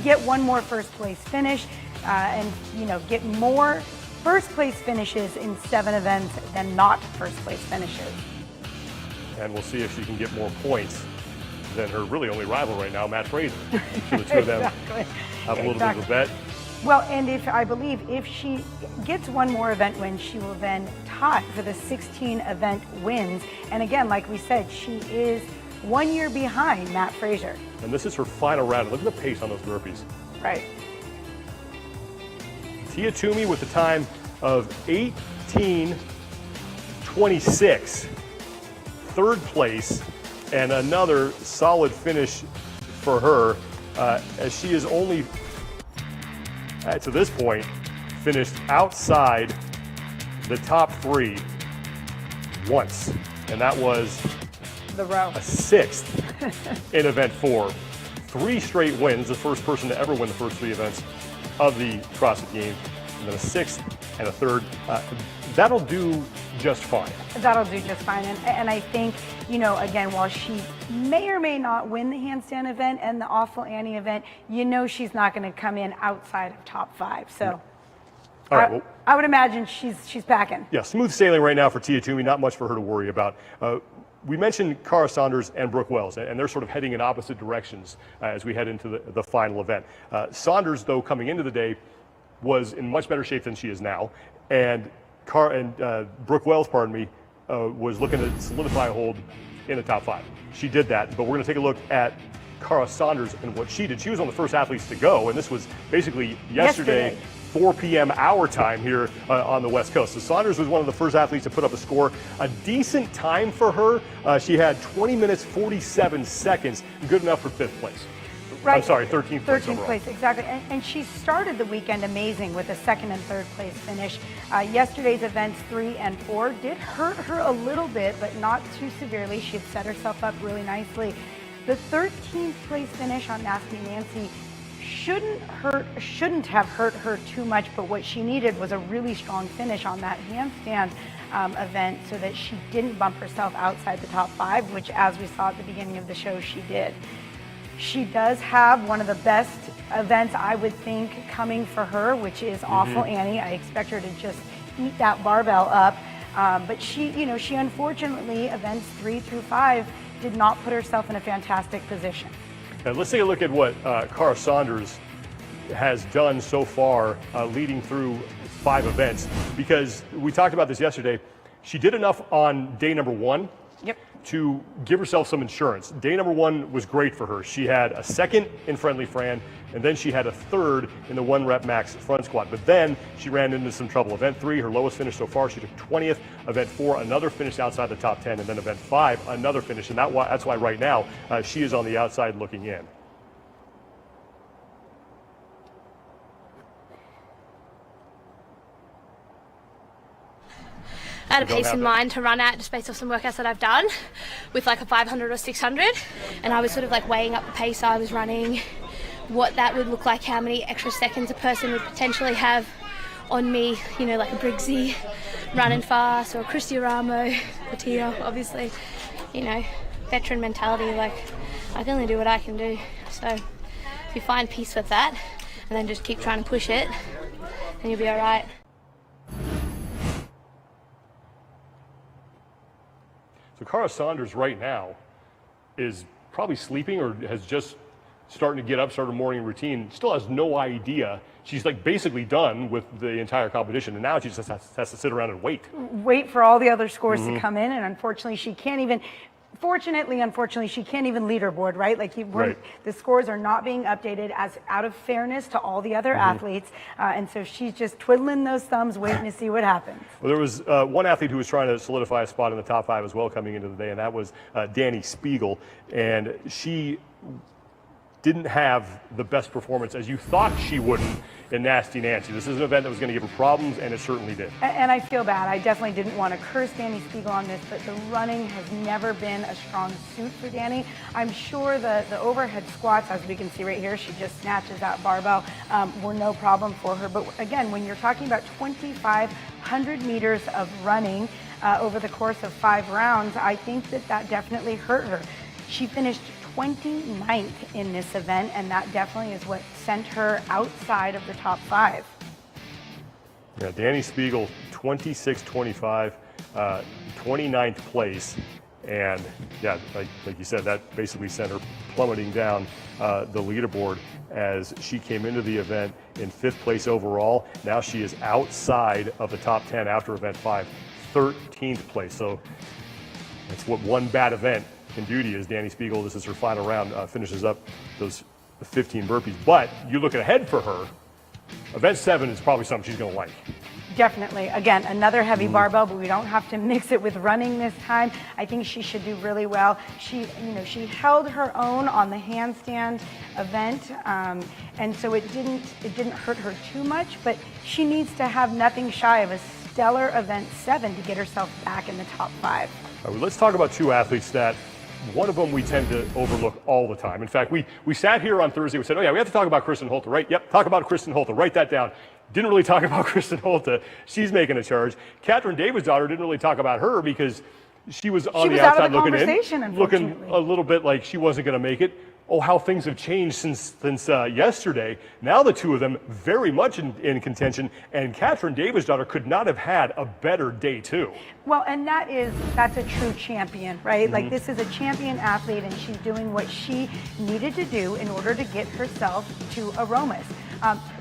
get one more first place finish and get more first place finishes in 7 events than not first place finishes. And we'll see if she can get more points than her really only rival right now, Matt Fraser. I'm sure the two of them have a little bit of a bet. Well, and I believe if she gets one more event win, she will then tie for the 16 event wins. And again, like we said, she is 1 year behind Matt Fraser. And this is her final round. Look at the pace on those burpees. Right. Tia Toomey with the time of 18:26, third place, and another solid finish for her, as she is only, to this point, finished outside the top 3 once, and that was the row. a 6th in event 4. 3 straight wins, the first person to ever win the first 3 events of the CrossFit Games, and then a 6th and a 3rd. That'll do just fine. That'll do just fine. And I think, you know, again, while she may or may not win the handstand event and the Awful Annie event, you know she's not going to come in outside of top 5. So all right, well, I would imagine she's packing. yeah, smooth sailing right now for Tia Toomey, not much for her to worry about. We mentioned Cara Saunders and Brook Wells, and they're sort of heading in opposite directions as we head into the final event. Saunders, though, coming into the day, was in much better shape than she is now, and Brook Wells, was looking to solidify a hold in the top 5. She did that, but we're going to take a look at Cara Saunders and what she did. She was one of the first athletes to go, and this was basically yesterday. 4 p.m. our time here on the West Coast. So Saunders was one of the first athletes to put up a score. A decent time for her. She had 20 minutes, 47 seconds, good enough for 5th place. Right. I'm sorry, 13th place 13th overall. place, exactly. And she started the weekend amazing with a 2nd and 3rd place finish. Yesterday's events 3 and 4 did hurt her a little bit, but not too severely. She had set herself up really nicely. The 13th place finish on Nasty Nancy shouldn't have hurt her too much, but what she needed was a really strong finish on that handstand event so that she didn't bump herself outside the top 5, which, as we saw at the beginning of the show, she did. She does have one of the best events, I would think, coming for her, which is Awful Annie. I expect her to just eat that barbell up, but she unfortunately, events 3 through 5, did not put herself in a fantastic position. Let's take a look at what Cara Saunders has done so far leading through 5 events, because we talked about this yesterday. She did enough on day number 1 to give herself some insurance. Day number 1 was great for her. She had a 2nd in Friendly Fran, and then she had a 3rd in the 1 rep max front squat. But then she ran into some trouble. Event 3, her lowest finish so far, she took 20th. Event 4, another finish outside the top 10, and then event 5, another finish. And that's why right now she is on the outside looking in. I had a pace in mind to run at just based off some workouts that I've done with like a 500 or 600, and I was sort of like weighing up the pace I was running, what that would look like, how many extra seconds a person would potentially have on me, you know, like a Briggsy running fast or a Christy Ramo, or Tia, obviously, you know, veteran mentality, like I can only do what I can do. So if you find peace with that and then just keep trying to push it, then you'll be all right. So Cara Saunders right now is probably sleeping or has just starting to get up, start a morning routine, still has no idea. She's like basically done with the entire competition, and now she just has to sit around and wait. Wait for all the other scores to come in, and unfortunately she can't even, unfortunately, she can't even leaderboard, right? Like the scores are not being updated as out of fairness to all the other athletes, and so she's just twiddling those thumbs, waiting to see what happens. Well, there was one athlete who was trying to solidify a spot in the top 5 as well coming into the day, and that was Danny Spiegel, and she didn't have the best performance as you thought she wouldn't in Nasty Nancy. This is an event that was going to give her problems, and it certainly did. And I feel bad. I definitely didn't want to curse Danny Spiegel on this, but the running has never been a strong suit for Danny. I'm sure the overhead squats, as we can see right here, she just snatches that barbell, were no problem for her. But again, when you're talking about 2,500 meters of running over the course of 5 rounds, I think that definitely hurt her. She finished 29th in this event, and that definitely is what sent her outside of the top 5. Yeah, Danny Spiegel, 26-25, 29th place, and yeah, like you said, that basically sent her plummeting down the leaderboard as she came into the event in 5th place overall. Now she is outside of the top 10 after event 5, 13th place. So that's what one bad event in duty as Danny Spiegel, this is her final round, finishes up those 15 burpees. But you look ahead for her, event 7 is probably something she's going to like. Definitely. Again, another heavy barbell, but we don't have to mix it with running this time. I think she should do really well. She held her own on the handstand event, and so it didn't hurt her too much. But she needs to have nothing shy of a stellar event 7 to get herself back in the top 5. All right, let's talk about 2 athletes that one of them we tend to overlook all the time. In fact, we sat here on Thursday, we said, oh yeah, we have to talk about Kristen Holte, right? Yep, talk about Kristen Holte, write that down. Didn't really talk about Kristen Holte. She's making a charge. Catherine David's daughter didn't really talk about her because she was on the outside looking in, looking a little bit like she wasn't going to make it. Oh, how things have changed since yesterday. Now the 2 of them very much in contention, and Catherine David's daughter could not have had a better day too. Well, and that's a true champion, right? Like, this is a champion athlete, and she's doing what she needed to do in order to get herself to Aromas.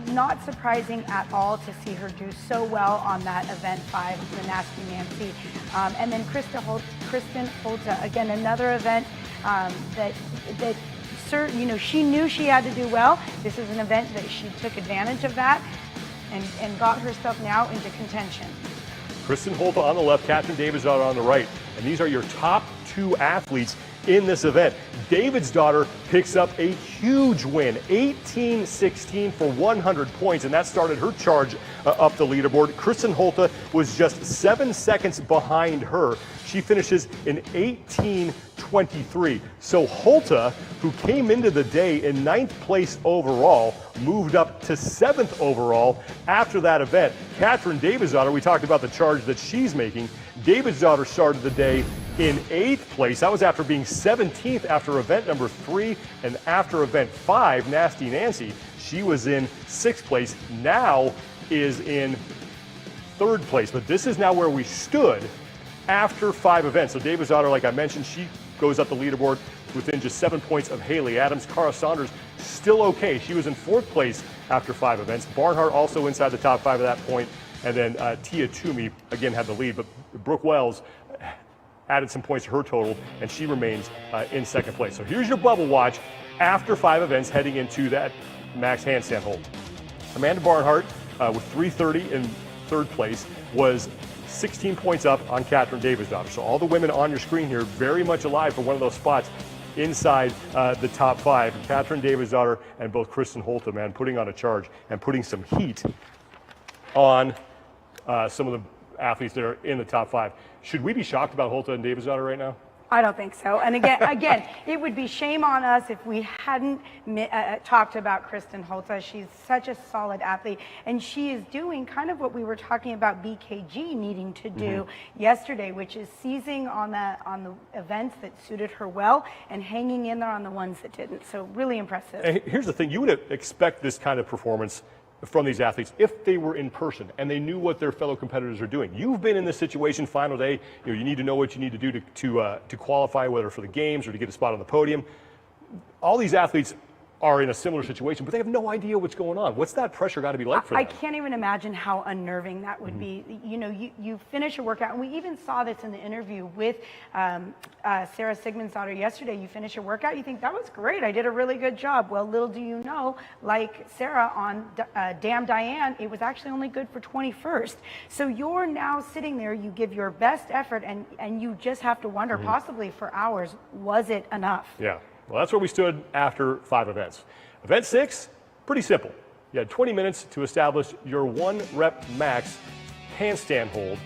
Not surprising at all to see her do so well on that event 5, the Nasty Nancy. And then Kristen Holte, again, another event that she knew she had to do well. This is an event that she took advantage of that and got herself now into contention. Kristen Holte on the left, Catherine David's daughter on the right. And these are your top 2 athletes in this event. David's daughter picks up a huge win, 18-16 for 100 points, and that started her charge up the leaderboard. Kristen Holte was just 7 seconds behind her. She finishes in 18-23. So Holte, who came into the day in 9th place overall, moved up to 7th overall after that event. Catherine David's daughter, we talked about the charge that she's making. David's daughter started the day in 8th place. That was after being 17th after event number 3, and after event 5, Nasty Nancy, she was in 6th place, now is in 3rd place. But this is now where we stood after 5 events. So David's daughter, like I mentioned, she goes up the leaderboard within just 7 points of Haley Adams. Cara Saunders still okay. She was in 4th place after 5 events. Barnhart also inside the top 5 at that point. And then Tia Toomey again had the lead, but Brook Wells added some points to her total, and she remains in 2nd place. So here's your bubble watch after 5 events heading into that max handstand hold. Amanda Barnhart with 3:30 in 3rd place was 16 points up on Catherine David's daughter. So all the women on your screen here very much alive for one of those spots inside the top 5. Catherine David's daughter and both Kristen Holte, man, putting on a charge and putting some heat on some of the athletes that are in the top 5. Should we be shocked about Holte and David's daughter right now? I don't think so. And again, it would be shame on us if we hadn't talked about Kristen Holte. She's such a solid athlete, and she is doing kind of what we were talking about BKG needing to do yesterday, which is seizing on the events that suited her well and hanging in there on the ones that didn't. So really impressive. And here's the thing, you would expect this kind of performance from these athletes if they were in person and they knew what their fellow competitors are doing. You've been in this situation, final day, you need to know what you need to do to qualify, whether for the games or to get a spot on the podium. All these athletes are in a similar situation, but they have no idea what's going on. What's that pressure got to be like for them? I can't even imagine how unnerving that would be. You know, you finish a workout, and we even saw this in the interview with Sarah Sigmund's daughter yesterday. You finish a workout, you think, that was great, I did a really good job. Well, little do you know, like Sarah on Damn Diane, it was actually only good for 21st. So you're now sitting there, you give your best effort, and you just have to wonder, possibly for hours, was it enough? Yeah. Well, that's where we stood after 5 events. Event 6, pretty simple. You had 20 minutes to establish your 1 rep max handstand hold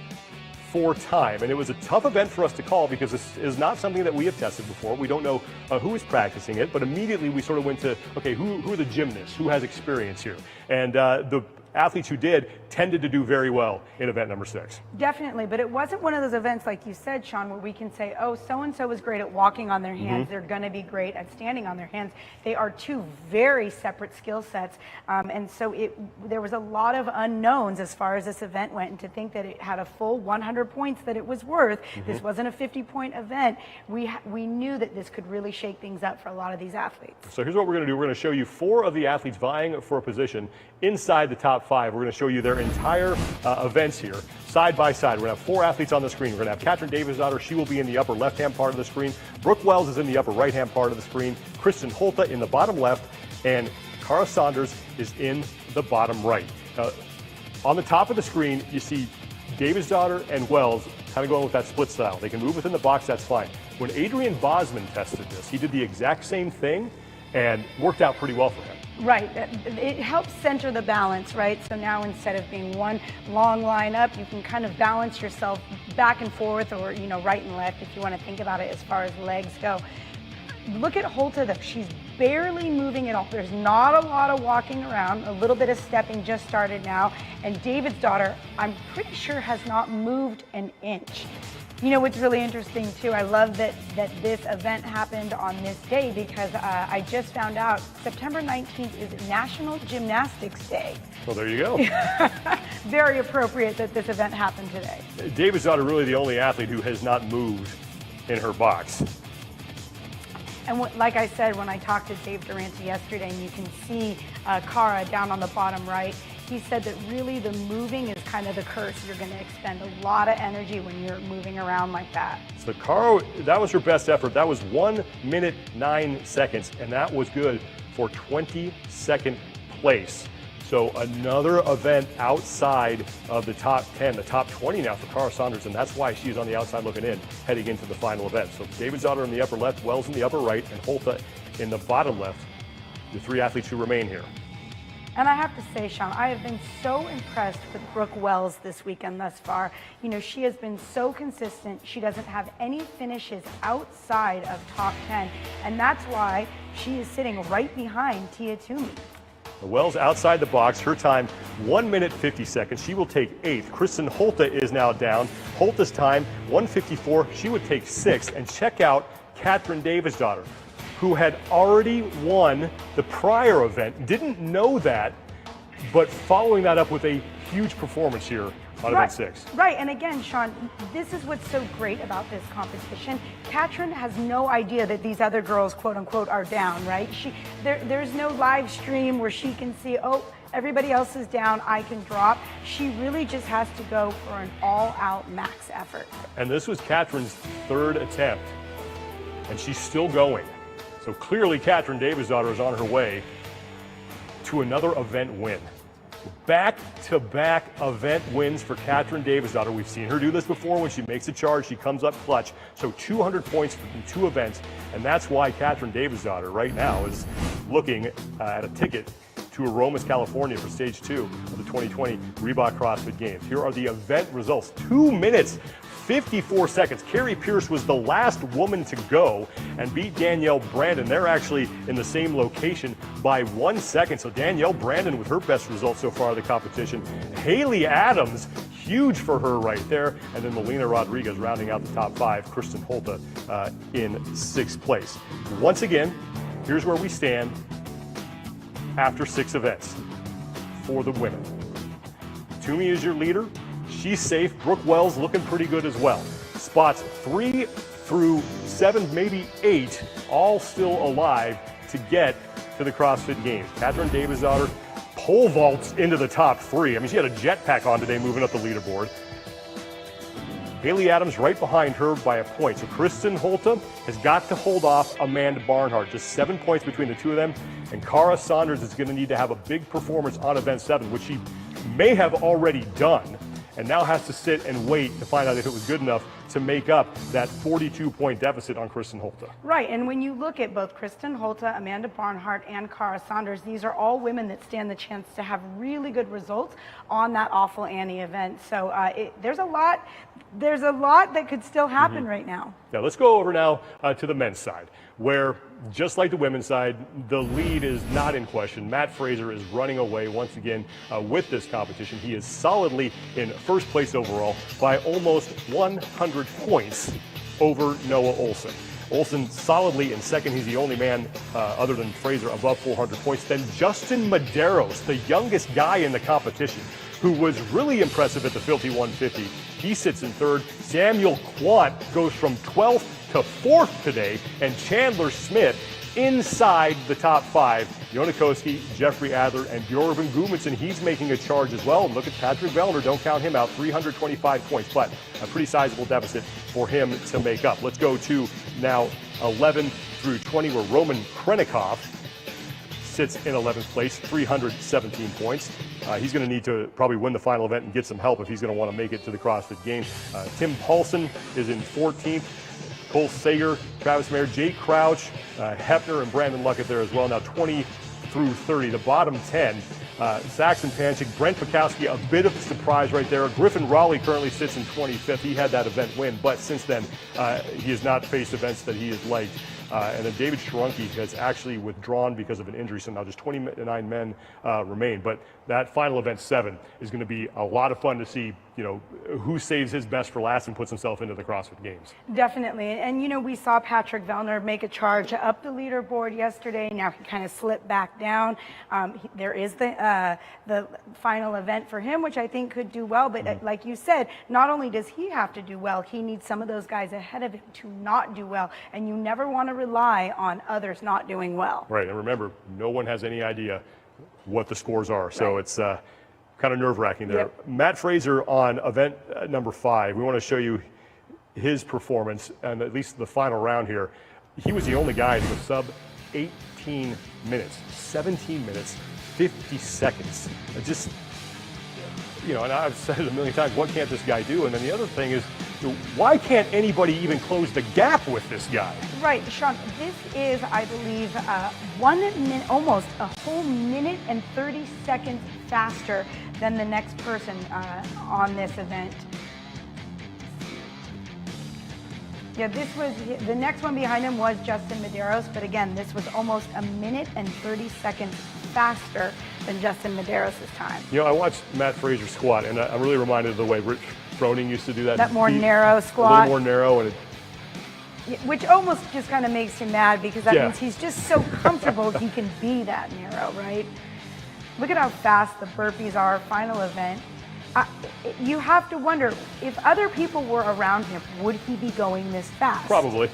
for time. And it was a tough event for us to call because this is not something that we have tested before. We don't know who is practicing it, but immediately we sort of went to, okay, who are the gymnasts? Who has experience here? And the athletes who did tended to do very well in event number 6. Definitely, but it wasn't one of those events, like you said, Sean, where we can say, oh, so-and-so is great at walking on their hands, they're going to be great at standing on their hands. They are 2 very separate skill sets, and so there was a lot of unknowns as far as this event went, and to think that it had a full 100 points that it was worth, this wasn't a 50-point event, we knew that this could really shake things up for a lot of these athletes. So here's what we're going to do. We're going to show you 4 of the athletes vying for a position inside the top 5. We're going to show you their entire events here, side by side. We're going to have 4 athletes on the screen. We're going to have Katrin Davidsdottir. She will be in the upper left-hand part of the screen. Brook Wells is in the upper right-hand part of the screen. Kristen Holte in the bottom left. And Cara Saunders is in the bottom right. On the top of the screen, you see Davidsdottir and Wells kind of going with that split style. They can move within the box, that's fine. When Adrian Bosman tested this, he did the exact same thing and worked out pretty well for him. Right, it helps center the balance, right? So now instead of being one long line up, you can kind of balance yourself back and forth, or right and left if you want to think about it as far as legs go. Look at Holte though, she's barely moving at all. There's not a lot of walking around, a little bit of stepping just started now, and Davidsdottir, I'm pretty sure has not moved an inch. What's really interesting too, I love that this event happened on this day, because I just found out September 19th is National Gymnastics Day. Well, there you go. Very appropriate that this event happened today. Davidsdottir really the only athlete who has not moved in her box. And like I said, when I talked to Dave Durante yesterday, and you can see Cara down on the bottom right, he said that really the moving is kind of the curse. You're going to expend a lot of energy when you're moving around like that. So Cara, that was her best effort. That was 1 minute 9 seconds, and that was good for 22nd place. So another event outside of the top 10, the top 20 now for Cara Saunders, and that's why she's on the outside looking in, heading into the final event. So Davidsdottir in the upper left, Wells in the upper right, and Holte in the bottom left, the 3 athletes who remain here. And I have to say, Sean, I have been so impressed with Brook Wells this weekend thus far. She has been so consistent. She doesn't have any finishes outside of top 10, and that's why she is sitting right behind Tia Toomey. Wells outside the box, her time 1 minute 50 seconds. She will take 8th. Kristen Holte is now down. Holte's time 1:54. She would take 6th. And check out Katrin Davidsdottir, who had already won the prior event. Didn't know that, but following that up with a huge performance here on event 6. Right, and again, Sean, this is what's so great about this competition. Katrin has no idea that these other girls, quote unquote, are down, right? There's no live stream where she can see, oh, everybody else is down, I can drop. She really just has to go for an all-out max effort. And this was Katrin's 3rd attempt, and she's still going. So clearly Katrin Davidsdottir is on her way to another event win. Back-to-back event wins for Katrin Davidsdottir. We've seen her do this before. When she makes a charge, she comes up clutch. So 200 points from 2 events, and that's why Katrin Davidsdottir right now is looking at a ticket to Aromas, California for stage 2 of the 2020 Reebok CrossFit Games. Here are the event results. 2 minutes 54 seconds. Carrie Pierce was the last woman to go and beat Danielle Brandon. They're actually in the same location by 1 second. So Danielle Brandon with her best result so far of the competition. Haley Adams, huge for her right there. And then Melina Rodriguez rounding out the top 5. Kristen Holte in 6th place. Once again, here's where we stand after 6 events for the women. Toomey is your leader. She's safe. Brook Wells looking pretty good as well. Spots 3 through 7, maybe 8, all still alive to get to the CrossFit Games. Katrin Davidsdottir pole vaults into the top 3. I mean, she had a jetpack on today moving up the leaderboard. Haley Adams right behind her by a point. So Kristen Holte has got to hold off Amanda Barnhart. Just 7 points between the two of them. And Cara Saunders is going to need to have a big performance on event 7, which she may have already done, and now has to sit and wait to find out if it was good enough to make up that 42-point deficit on Kristen Holte. Right, and when you look at both Kristen Holte, Amanda Barnhart, and Cara Saunders, these are all women that stand the chance to have really good results on that Awful Annie event. So there's a lot that could still happen right now. Now let's go over now to the men's side, where just like the women's side, the lead is not in question. Matt Fraser is running away once again with this competition. He is solidly in 1st place overall by almost 100 points over Noah Olson. Olson solidly in 2nd. He's the only man other than Fraser above 400 points. Then Justin Medeiros, the youngest guy in the competition, who was really impressive at the Filthy 150. He sits in 3rd. Samuel Quant goes from 12th to 4th today, and Chandler Smith inside the top 5. Jonakoski, Jeffrey Adler, and Bjorven Gudmundsson, he's making a charge as well. And look at Patrick Vellner, don't count him out, 325 points, but a pretty sizable deficit for him to make up. Let's go to now 11 through 20, where Roman Krennikov sits in 11th place, 317 points. He's going to need to probably win the final event and get some help if he's going to want to make it to the CrossFit Games. Tim Paulson is in 14th. Cole Sager, Travis Mayer, Jay Crouch, Hepner, and Brandon Luckett there as well. Now 20 through 30, the bottom 10. Saxon Panchik, Brent Pakowski, a bit of a surprise right there. Griffin Raleigh currently sits in 25th. He had that event win, but since then he has not faced events that he has liked. And then David Sharonke has actually withdrawn because of an injury, so now just 29 men remain. But that final event 7 is going to be a lot of fun to see, you know, who saves his best for last and puts himself into the CrossFit Games. Definitely. And, you know, we saw Patrick Vellner make a charge up the leaderboard yesterday. Now he kind of slipped back down. There is the final event for him, which I think could do well. But like you said, not only does he have to do well, he needs some of those guys ahead of him to not do well. And you never want to rely on others not doing well. Right. And remember, no one has any idea what the scores are. So it's kind of nerve-wracking there. Yep. Matt Fraser on event number 5. We want to show you his performance, and at least the final round here. He was the only guy to go sub 18 minutes, 17 minutes, 50 seconds. Just, you know, and I've said it a million times, what can't this guy do? And then the other thing is, why can't anybody even close the gap with this guy? Right, Sean, this is, I believe, 1 minute, almost a whole minute and 30 seconds faster than the next person on this event. Yeah, this was, the next one behind him was Justin Medeiros, but again, this was almost a minute and 30 seconds faster than Justin Medeiros' time. You know, I watched Matt Fraser squat, and I'm really reminded of the way Rich Froning used to do that. That more narrow squat. A little more narrow, and which almost just kind of makes you mad, because that means he's just so comfortable he can be that narrow, right? Look at how fast the burpees are, final event. You have to wonder, if other people were around him, would he be going this fast? Probably.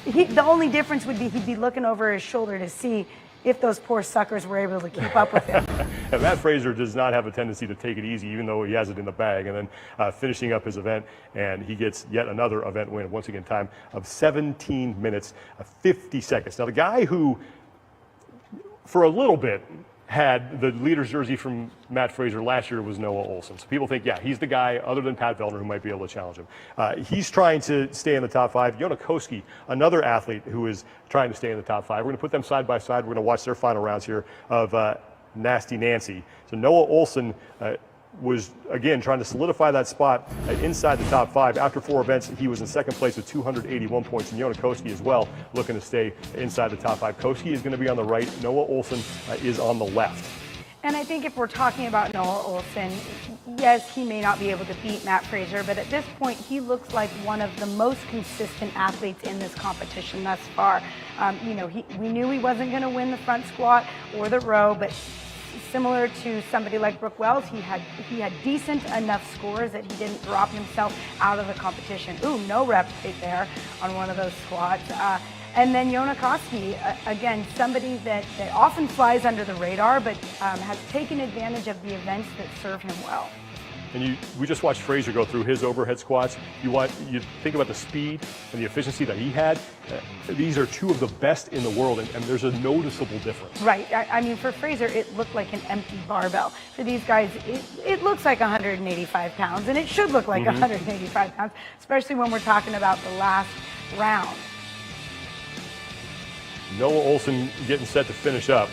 The only difference would be he'd be looking over his shoulder to see if those poor suckers were able to keep up with him. And Matt Fraser does not have a tendency to take it easy, even though he has it in the bag. And then finishing up his event, and he gets yet another event win. Once again, time of 17 minutes, 50 seconds. Now, the guy who, for a little bit, had the leader's jersey from Matt Fraser last year was Noah Olson. So people think, yeah, he's the guy other than Pat Vellner who might be able to challenge him. He's trying to stay in the top 5. Jonakoski, another athlete who is trying to stay in the top 5. We're going to put them side by side. We're going to watch their final rounds here of Nasty Nancy. So Noah Olson was, again, trying to solidify that spot inside the top 5. After 4 events, he was in 2nd place with 281 points, and Jonakoski as well, looking to stay inside the top 5. Koski is going to be on the right. Noah Olson is on the left. And I think if we're talking about Noah Olson, yes, he may not be able to beat Matt Fraser, but at this point, he looks like one of the most consistent athletes in this competition thus far. You know, we knew he wasn't going to win the front squat or the row, but similar to somebody like Brook Wells, he had decent enough scores that he didn't drop himself out of the competition. Ooh, no rep right there on one of those squats. And then Jonakoski, again, somebody that often flies under the radar, but has taken advantage of the events that serve him well. And we just watched Fraser go through his overhead squats. You think about the speed and the efficiency that he had. These are 2 of the best in the world, and there's a noticeable difference. Right. I mean, for Fraser, it looked like an empty barbell. For these guys, it looks like 185 pounds, and it should look like 185 pounds, especially when we're talking about the last round. Noah Olson getting set to finish up.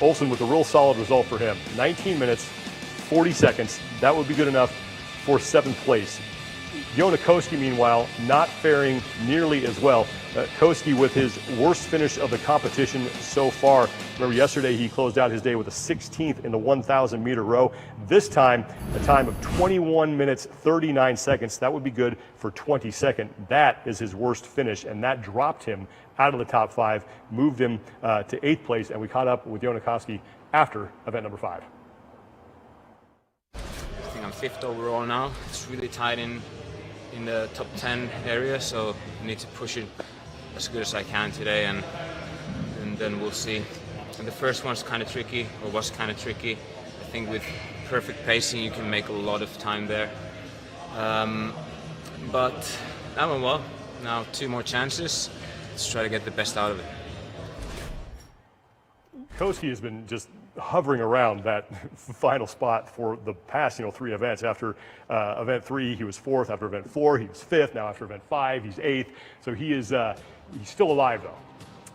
Olson with a real solid result for him. 19 minutes, 40 seconds. That would be good enough for 7th place. Jonakoski, meanwhile, not faring nearly as well. Koski with his worst finish of the competition so far. Remember, yesterday he closed out his day with a 16th in the 1,000-meter row. This time, a time of 21 minutes, 39 seconds. That would be good for 22nd. That is his worst finish, and that dropped him out of the top 5, moved him to 8th place, and we caught up with Jonakoski after event number 5. I think I'm 5th overall now. It's really tight in in the top 10 area, so I need to push it as good as I can today, and then we'll see. And the first one's kind of tricky, or was kind of tricky. I think with perfect pacing you can make a lot of time there. But that went well. Now 2 more chances. Let's try to get the best out of it. Koski has been just hovering around that final spot for the past 3 events. After event 3 he was 4th, after event 4 he was 5th, now after event 5 he's 8th. So he is he's still alive though.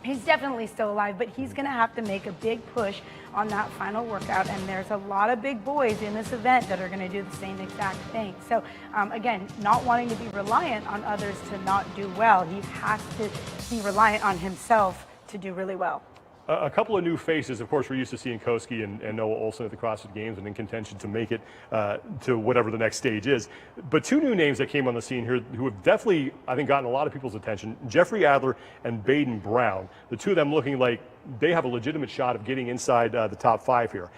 He's definitely still alive, but he's going to have to make a big push on that final workout, and there's a lot of big boys in this event that are going to do the same exact thing. So again, not wanting to be reliant on others to not do well, he has to be reliant on himself to do really well. A couple of new faces, of course. We're used to seeing Koski and Noah Olsen at the CrossFit Games and in contention to make it to whatever the next stage is. But 2 new names that came on the scene here who have definitely, I think, gotten a lot of people's attention: Jeffrey Adler and Aiden Brown. The 2 of them looking like they have a legitimate shot of getting inside the top 5 here.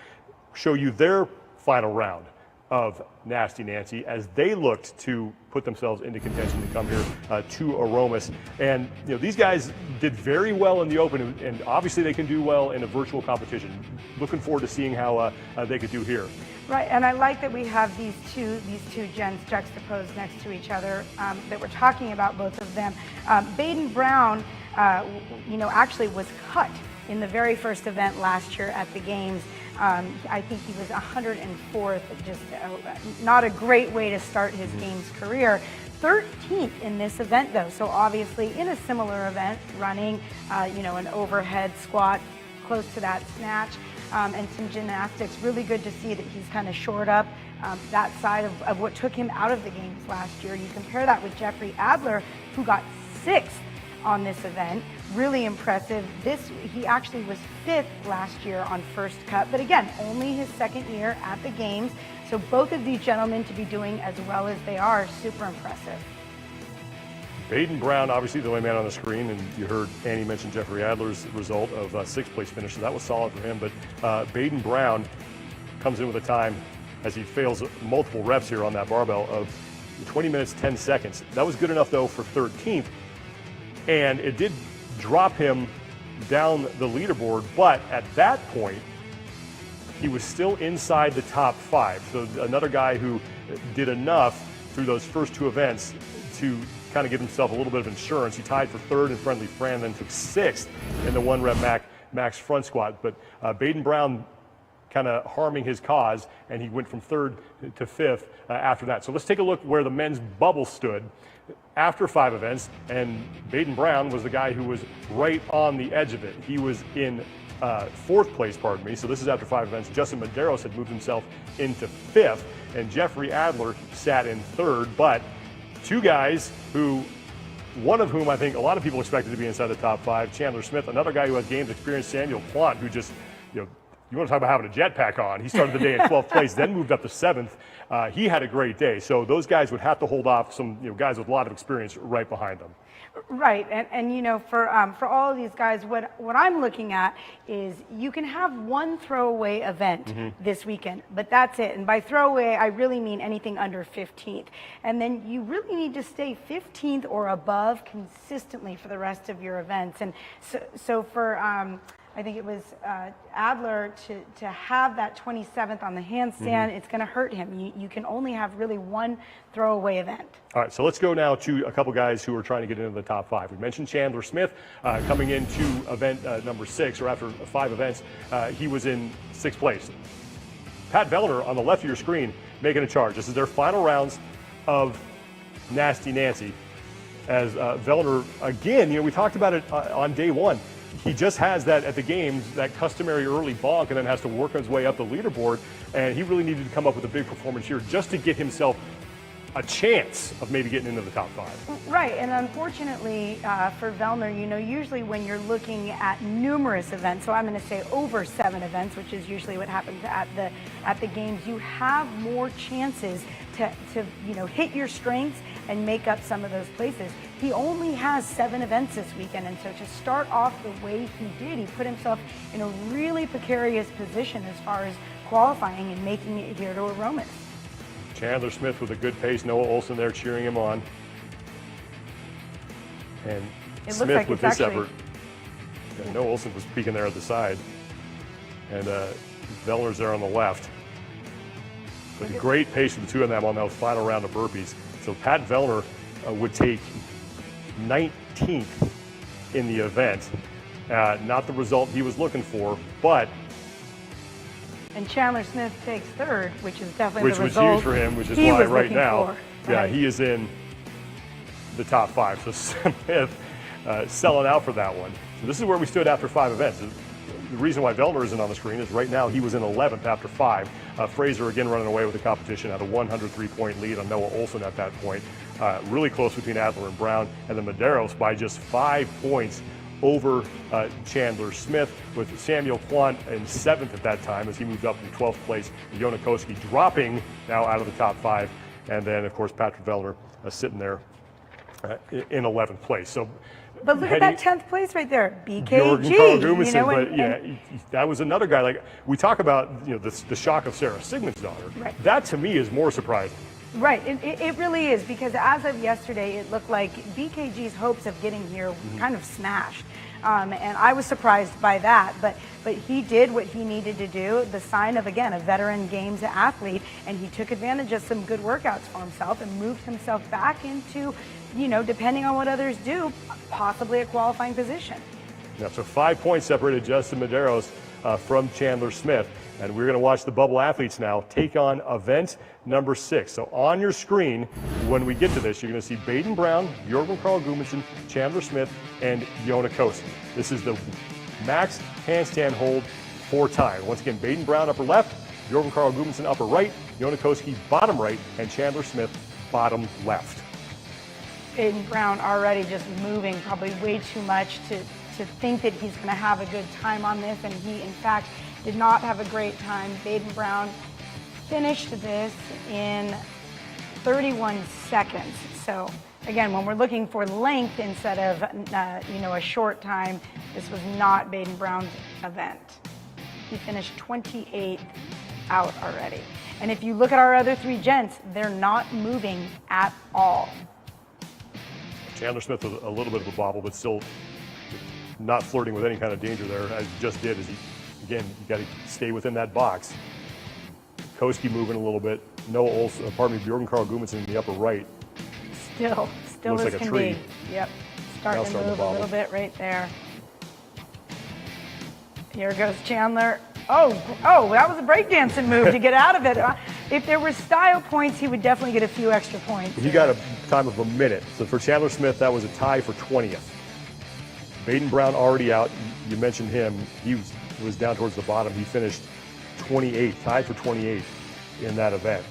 Show you their final round of Nasty Nancy as they looked to put themselves into contention to come here to Aromas. And these guys did very well in the open, and obviously they can do well in a virtual competition. Looking forward to seeing how they could do here. Right, and I like that we have these two gens juxtaposed next to each other, that we're talking about both of them. Aiden Brown, actually was cut in the very first event last year at the Games. I think he was 104th, just not a great way to start his Games career. 13th in this event though, so obviously in a similar event, running, an overhead squat close to that snatch, and some gymnastics. Really good to see that he's kind of shored up that side of what took him out of the Games last year. You compare that with Jeffrey Adler, who got 6th on this event. Really impressive. He actually was 5th last year on first cut, but again, only his 2nd year at the Games. So both of these gentlemen to be doing as well as they are, super impressive. Aiden Brown, obviously the only man on the screen, and you heard Annie mention Jeffrey Adler's result of 6th place finish, so that was solid for him. But Aiden Brown comes in with a time, as he fails multiple reps here on that barbell, of 20 minutes 10 seconds. That was good enough though for 13th, and it did drop him down the leaderboard, but at that point he was still inside the top 5. So another guy who did enough through those first 2 events to kind of give himself a little bit of insurance. He tied for 3rd in Friendly Fran, then took 6th in the 1-rep max front squat. But Aiden Brown kind of harming his cause, and he went from 3rd to 5th after that. So let's take a look where the men's bubble stood after 5 events, and Aiden Brown was the guy who was right on the edge of it. He was in 4th place, pardon me, so this is after 5 events. Justin Medeiros had moved himself into 5th, and Jeffrey Adler sat in 3rd, but 2 guys who, one of whom I think a lot of people expected to be inside the top 5, Chandler Smith, another guy who has Games experience, Samuel Plant, who just, you want to talk about having a jetpack on. He started the day in 12th place, then moved up to 7th. He had a great day. So those guys would have to hold off some guys with a lot of experience right behind them. Right, and for all of these guys, what I'm looking at is you can have one throwaway event this weekend, but that's it. And by throwaway, I really mean anything under 15th. And then you really need to stay 15th or above consistently for the rest of your events. And so for I think it was Adler to have that 27th on the handstand, it's going to hurt him. You can only have really one throwaway event. All right, so let's go now to a couple guys who are trying to get into the top 5. We mentioned Chandler Smith coming into event number 6, or after 5 events, he was in 6th place. Pat Vellner on the left of your screen making a charge. This is their final rounds of Nasty Nancy. As Vellner, again, we talked about it on day 1. He just has that at the Games, that customary early bonk, and then has to work his way up the leaderboard. And he really needed to come up with a big performance here just to get himself a chance of maybe getting into the top 5. Right, and unfortunately for Vellner, usually when you're looking at numerous events, so I'm going to say over 7 events, which is usually what happens at the Games, you have more chances to hit your strengths and make up some of those places. He only has 7 events this weekend, and so to start off the way he did, he put himself in a really precarious position as far as qualifying and making it here to Aromas. Chandler Smith with a good pace. Noah Olson there cheering him on. And Smith with this effort. Yeah, Noah Olson was peeking there at the side. And Vellner's there on the left. But a great pace for the two of them on that final round of burpees. So Pat Vellner would take 19th in the event. Not the result he was looking for, but... And Chandler Smith takes third, which is definitely the result. Which was huge for him, which is why right now, he is in the top 5. So Smith selling out for that one. So this is where we stood after 5 events. The reason why Vellner isn't on the screen is right now he was in 11th after 5. Fraser again running away with the competition at a 103-point lead on Noah Olson at that point. Really close between Adler and Brown, and then Maddox by just 5 points over Chandler Smith, with Samuel Quant in 7th at that time as he moved up from 12th place. Yonakoski dropping now out of the top 5, and then of course Patrick Vellner sitting there in 11th place. So. But look at that 10th place right there, BKG. That was another guy. Like we talk about, the shock of Sarah Sigmund's daughter. Right. That to me is more surprising. Right, it really is, because as of yesterday, it looked like BKG's hopes of getting here kind of smashed. And I was surprised by that, but he did what he needed to do, the sign of, again, a veteran games athlete, and he took advantage of some good workouts for himself and moved himself back into, depending on what others do, possibly a qualifying position. Yeah, so 5 points separated Justin Medeiros from Chandler Smith. And we're going to watch the bubble athletes now take on event number 6. So on your screen, when we get to this, you're going to see Aiden Brown, Bjorgvin Carl Gudmundsson, Chandler Smith, and Yonakoski. This is the max handstand hold 4 time. Once again, Aiden Brown upper left, Bjorgvin Carl Gudmundsson upper right, Yonakoski bottom right, and Chandler Smith bottom left. Aiden Brown already just moving probably way too much to think that he's going to have a good time on this, and he, in fact, did not have a great time. Aiden Brown finished this in 31 seconds. So again, when we're looking for length instead of a short time, this was not Aiden Brown's event. He finished 28th out already. And if you look at our other 3 gents, they're not moving at all. Chandler Smith was a little bit of a bobble, but still not flirting with any kind of danger there, as he just did. Again, you got to stay within that box. Koski moving a little bit. Noah Olson, Bjorgvin Carl Gudmundsson in the upper right. Still looks as like a can tree. be. Yep, starting to move a little bit right there. Here goes Chandler. Oh, that was a breakdancing move to get out of it. If there were style points, he would definitely get a few extra points. He got a time of a minute. So for Chandler Smith, that was a tie for 20th. Aiden Brown already out. You mentioned him. He was down towards the bottom. He finished 28th, tied for 28th in that event.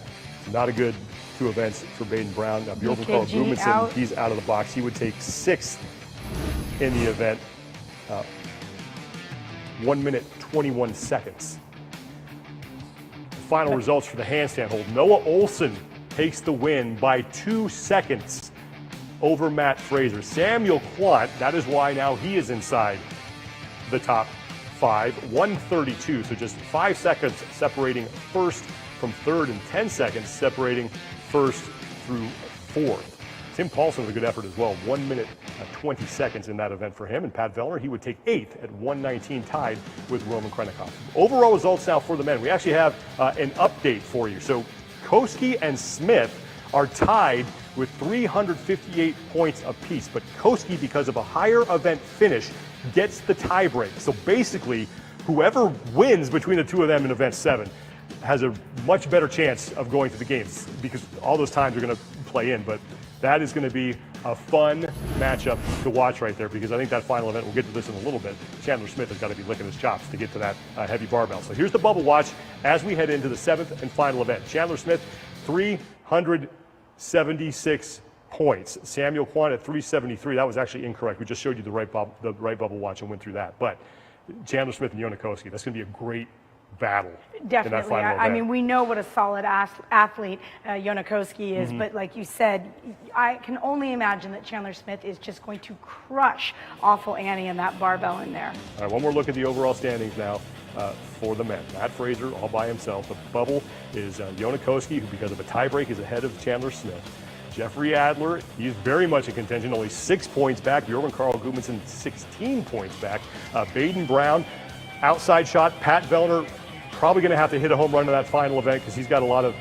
Not a good 2 events for Aiden Brown. Bjorgvin Carl Gudmundsson, he's out of the box. He would take 6th in the event. 1 minute, 21 seconds. Final results for the handstand hold. Noah Olson takes the win by 2 seconds over Matt Fraser. Samuel Quant, that is why now he is inside the top 5, 132, so just 5 seconds separating first from third and 10 seconds separating first through fourth. Tim Paulson with a good effort as well, 1 minute, 20 seconds in that event for him. And Pat Vellner, he would take 8th at 119, tied with Roman Krennikov. Overall results now for the men. We actually have an update for you. So Koski and Smith are tied with 358 points apiece, but Koski, because of a higher event finish, gets the tiebreak. So basically, whoever wins between the 2 of them in event 7 has a much better chance of going to the games, because all those times are going to play in. But that is going to be a fun matchup to watch right there, because I think that final event, we'll get to this in a little bit, Chandler Smith has got to be licking his chops to get to that heavy barbell. So here's the bubble watch as we head into the 7th and final event. Chandler Smith, 376 points. Samuel Quant at 373. That was actually incorrect. We just showed you the right bubble watch and went through that. But Chandler Smith and Yonakoski, that's going to be a great battle. Definitely. I mean, we know what a solid athlete Yonakoski is, but like you said, I can only imagine that Chandler Smith is just going to crush Awful Annie and that barbell in there. All right, one more look at the overall standings now. for the men. Matt Fraser all by himself. The bubble is Yona Koski, who because of a tiebreak is ahead of Chandler Smith. Jeffrey Adler, he's very much in contention, only 6 points back. Bjorn Carl Gudmundsson, 16 points back. Aiden Brown, outside shot. Pat Vellner, probably going to have to hit a home run in that final event because he's got a lot of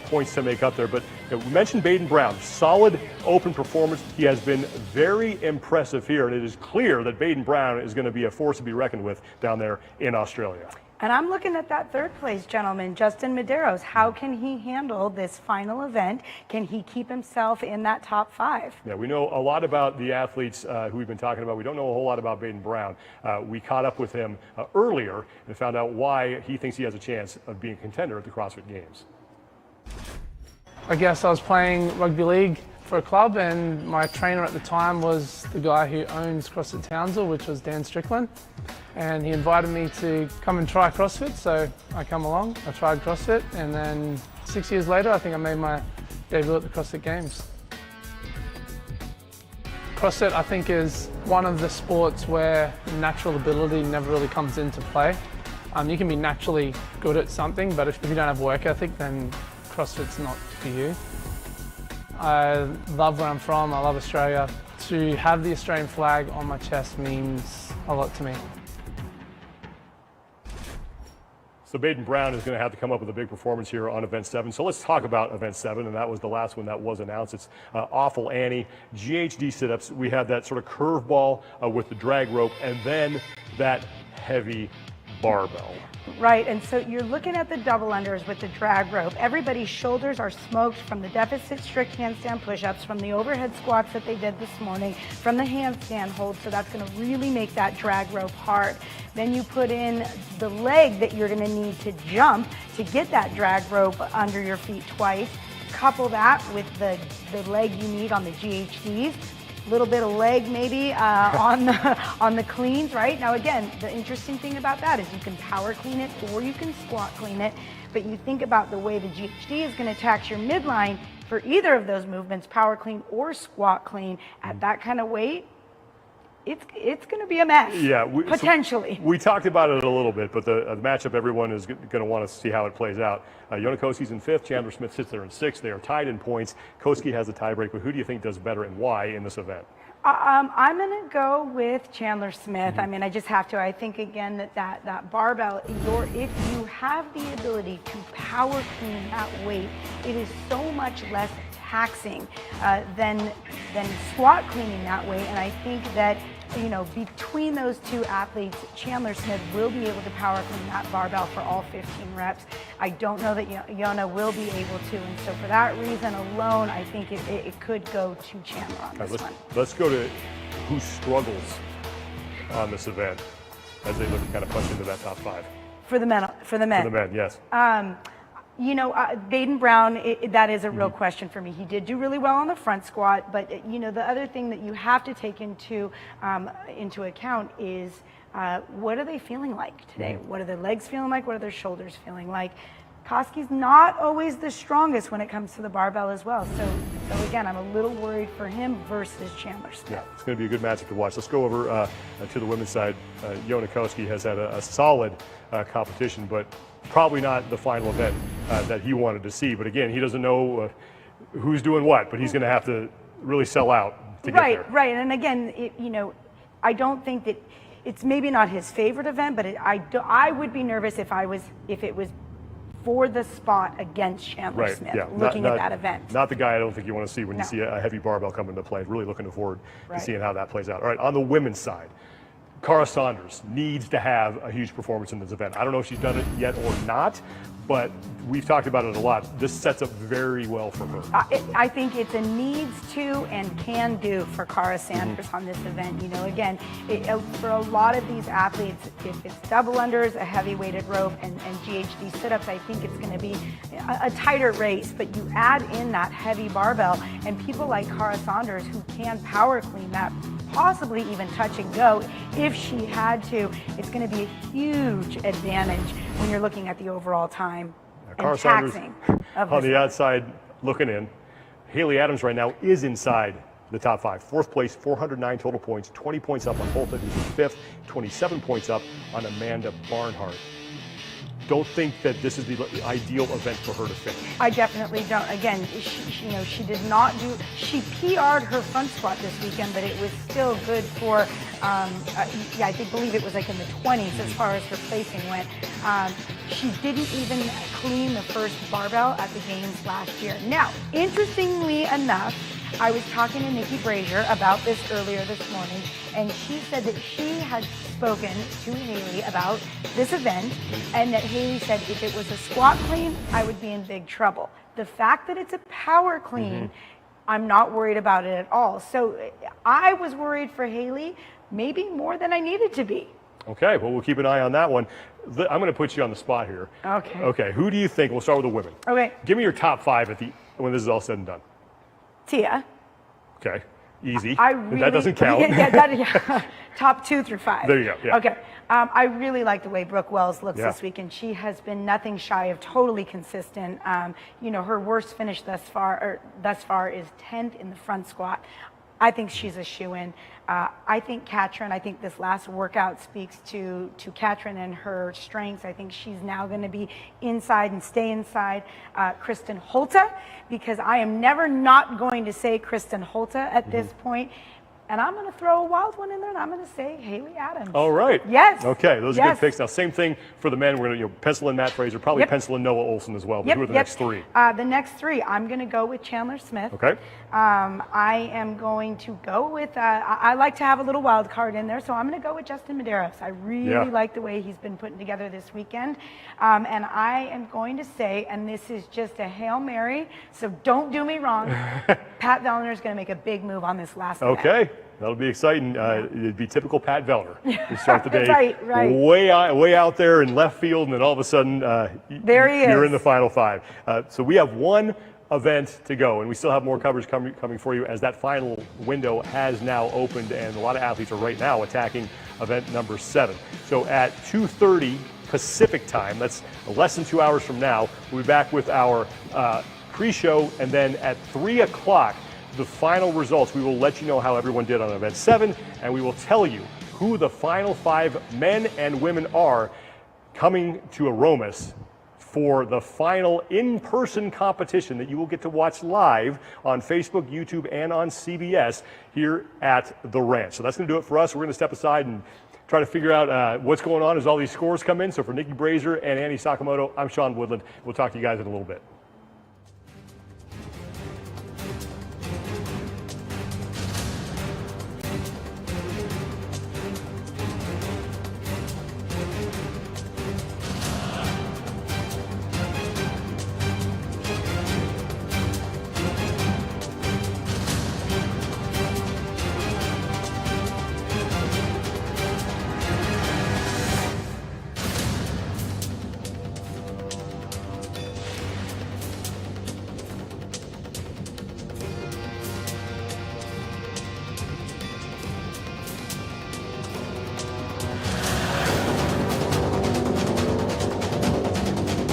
points to make up there. But we mentioned Aiden Brown, solid open performance. He has been very impressive here, and it is clear that Aiden Brown is going to be a force to be reckoned with down there in Australia. And I'm looking at that third place gentleman, Justin Medeiros. How can he handle this final event? Can he keep himself in that top 5? Yeah, we know a lot about the athletes who we've been talking about. We don't know a whole lot about Aiden Brown. We caught up with him earlier and found out why he thinks he has a chance of being a contender at the CrossFit Games. I guess I was playing rugby league for a club, and my trainer at the time was the guy who owns CrossFit Townsville, which was Dan Strickland. And he invited me to come and try CrossFit, so I come along, I tried CrossFit, and then 6 years later, I think I made my debut at the CrossFit Games. CrossFit, I think, is one of the sports where natural ability never really comes into play. You can be naturally good at something, but if you don't have work ethic, then CrossFit's not for you. I love where I'm from, I love Australia. To have the Australian flag on my chest means a lot to me. So Aiden Brown is going to have to come up with a big performance here on Event 7. So let's talk about Event 7, and that was the last one that was announced. It's Awful Annie, GHD sit-ups. We had that sort of curveball with the drag rope, and then that heavy barbell. Right, and so you're looking at the double unders with the drag rope. Everybody's shoulders are smoked from the deficit strict handstand push-ups, from the overhead squats that they did this morning, from the handstand hold, so that's going to really make that drag rope hard. Then you put in the leg that you're going to need to jump to get that drag rope under your feet twice. Couple that with the leg you need on the GHDs. Little bit of leg maybe on the cleans, right? Now again, the interesting thing about that is you can power clean it or you can squat clean it, but you think about the way the GHD is going to tax your midline for either of those movements, power clean or squat clean, at that kind of weight, it's going to be a mess. Yeah, potentially. So we talked about it a little bit, but the matchup, everyone is going to want to see how it plays out. Yona Koski's in 5th. Chandler Smith sits there in 6th. They are tied in points. Koski has a tiebreak, but who do you think does better and why in this event? I'm going to go with Chandler Smith. I mean, I just have to. I think, again, that barbell, if you have the ability to power clean that weight, it is so much less taxing than squat cleaning that weight. And I think that, you know, between those two athletes, Chandler Smith will be able to power clean that barbell for all 15 reps. I don't know that Yona will be able to, and so for that reason alone, I think it could go to Chandler on this one. Let's go to who struggles on this event as they look to kind of punch into that top 5. For the men. For the men, yes. You know, Aiden Brown, that is a real question for me. He did do really well on the front squat, but you know, the other thing that you have to take into account is what are they feeling like today? What are their legs feeling like? What are their shoulders feeling like? Koski's not always the strongest when it comes to the barbell as well. So again, I'm a little worried for him versus Chandler Smith. Yeah, it's going to be a good matchup to watch. Let's go over to the women's side. Yona Koski has had a solid competition, but probably not the final event that he wanted to see. But again, he doesn't know who's doing what, but he's going to have to really sell out to get there. Right. And again, you know, I don't think that it's maybe not his favorite event, but I would be nervous if it was for the spot against Chandler Smith, looking at that event. Not the guy I don't think you want to see when you see a heavy barbell come into play. Really looking forward to seeing how that plays out. All right, on the women's side, Cara Saunders needs to have a huge performance in this event. I don't know if she's done it yet or not, but we've talked about it a lot. This sets up very well for her. I think it's a needs to and can do for Cara Saunders on this event. You know, again, for a lot of these athletes, if it's double unders, a heavy weighted rope, and GHD sit-ups, I think it's going to be a tighter race. But you add in that heavy barbell, and people like Cara Saunders who can power clean that, possibly even touch and go if she had to, it's going to be a huge advantage when you're looking at the overall time. Cara Saunders on the outside looking in. Haley Adams right now is inside the top 5. Fourth place, 409 total points, 20 points up on Holta, who's in fifth, 27 points up on Amanda Barnhart. Don't think that this is the ideal event for her to finish. I definitely don't. Again, she did not do, she PR'd her front squat this weekend, but it was still good for, I believe it was like in the 20s as far as her placing went. She didn't even clean the first barbell at the games last year. Now, interestingly enough, I was talking to Nikki Brazier about this earlier this morning, and she said that she had spoken to Haley about this event, and that Haley said if it was a squat clean, I would be in big trouble. The fact that it's a power clean, I'm not worried about it at all. So I was worried for Haley, maybe more than I needed to be. Okay, well, we'll keep an eye on that one. I'm going to put you on the spot here. Okay. Okay, who do you think, we'll start with the women. Okay. Give me your top 5 when this is all said and done. Tia. Okay, easy. That doesn't count. Top 2 through 5. There you go, yeah. Okay. I really like the way Brooke Wells looks Yeah. this week, and she has been nothing shy of totally consistent. Her worst finish thus far is 10th in the front squat. I think she's a shoo-in. I think Katrin, I think this last workout speaks to Katrin and her strengths. I think she's now going to be inside and stay inside. Kristen Holta, because I am never not going to say Kristen Holta at this point. And I'm going to throw a wild one in there, and I'm going to say Haley Adams. All right. Yes. Okay, those are Yes. good picks. Now, same thing for the men. We're going to pencil in Matt Fraser, probably Yep. pencil in Noah Olson as well. But who are the next 3? The next 3, I'm going to go with Chandler Smith. Okay. I am going to go with, I like to have a little wild card in there, so I'm going to go with Justin Medeiros. I really like the way he's been putting together this weekend. And I am going to say, and this is just a Hail Mary, so don't do me wrong, Pat Vellner is going to make a big move on this last event. Okay. That'll be exciting. It'd be typical Pat Vellner. You start the day Right. way out there in left field, and then all of a sudden There he you're is. in the final 5. So we have one event to go, and we still have more coverage coming for you as that final window has now opened, and a lot of athletes are right now attacking event number 7. So at 2:30 Pacific time, that's less than 2 hours from now, we'll be back with our pre-show, and then at 3 o'clock, the final results. We will let you know how everyone did on event 7, and we will tell you who the final 5 men and women are coming to Aromas for the final in-person competition that you will get to watch live on Facebook, YouTube, and on CBS here at the Ranch. So that's going to do it for us. We're going to step aside and try to figure out what's going on as all these scores come in. So for Nikki Brazier and Annie Sakamoto, I'm Sean Woodland. We'll talk to you guys in a little bit.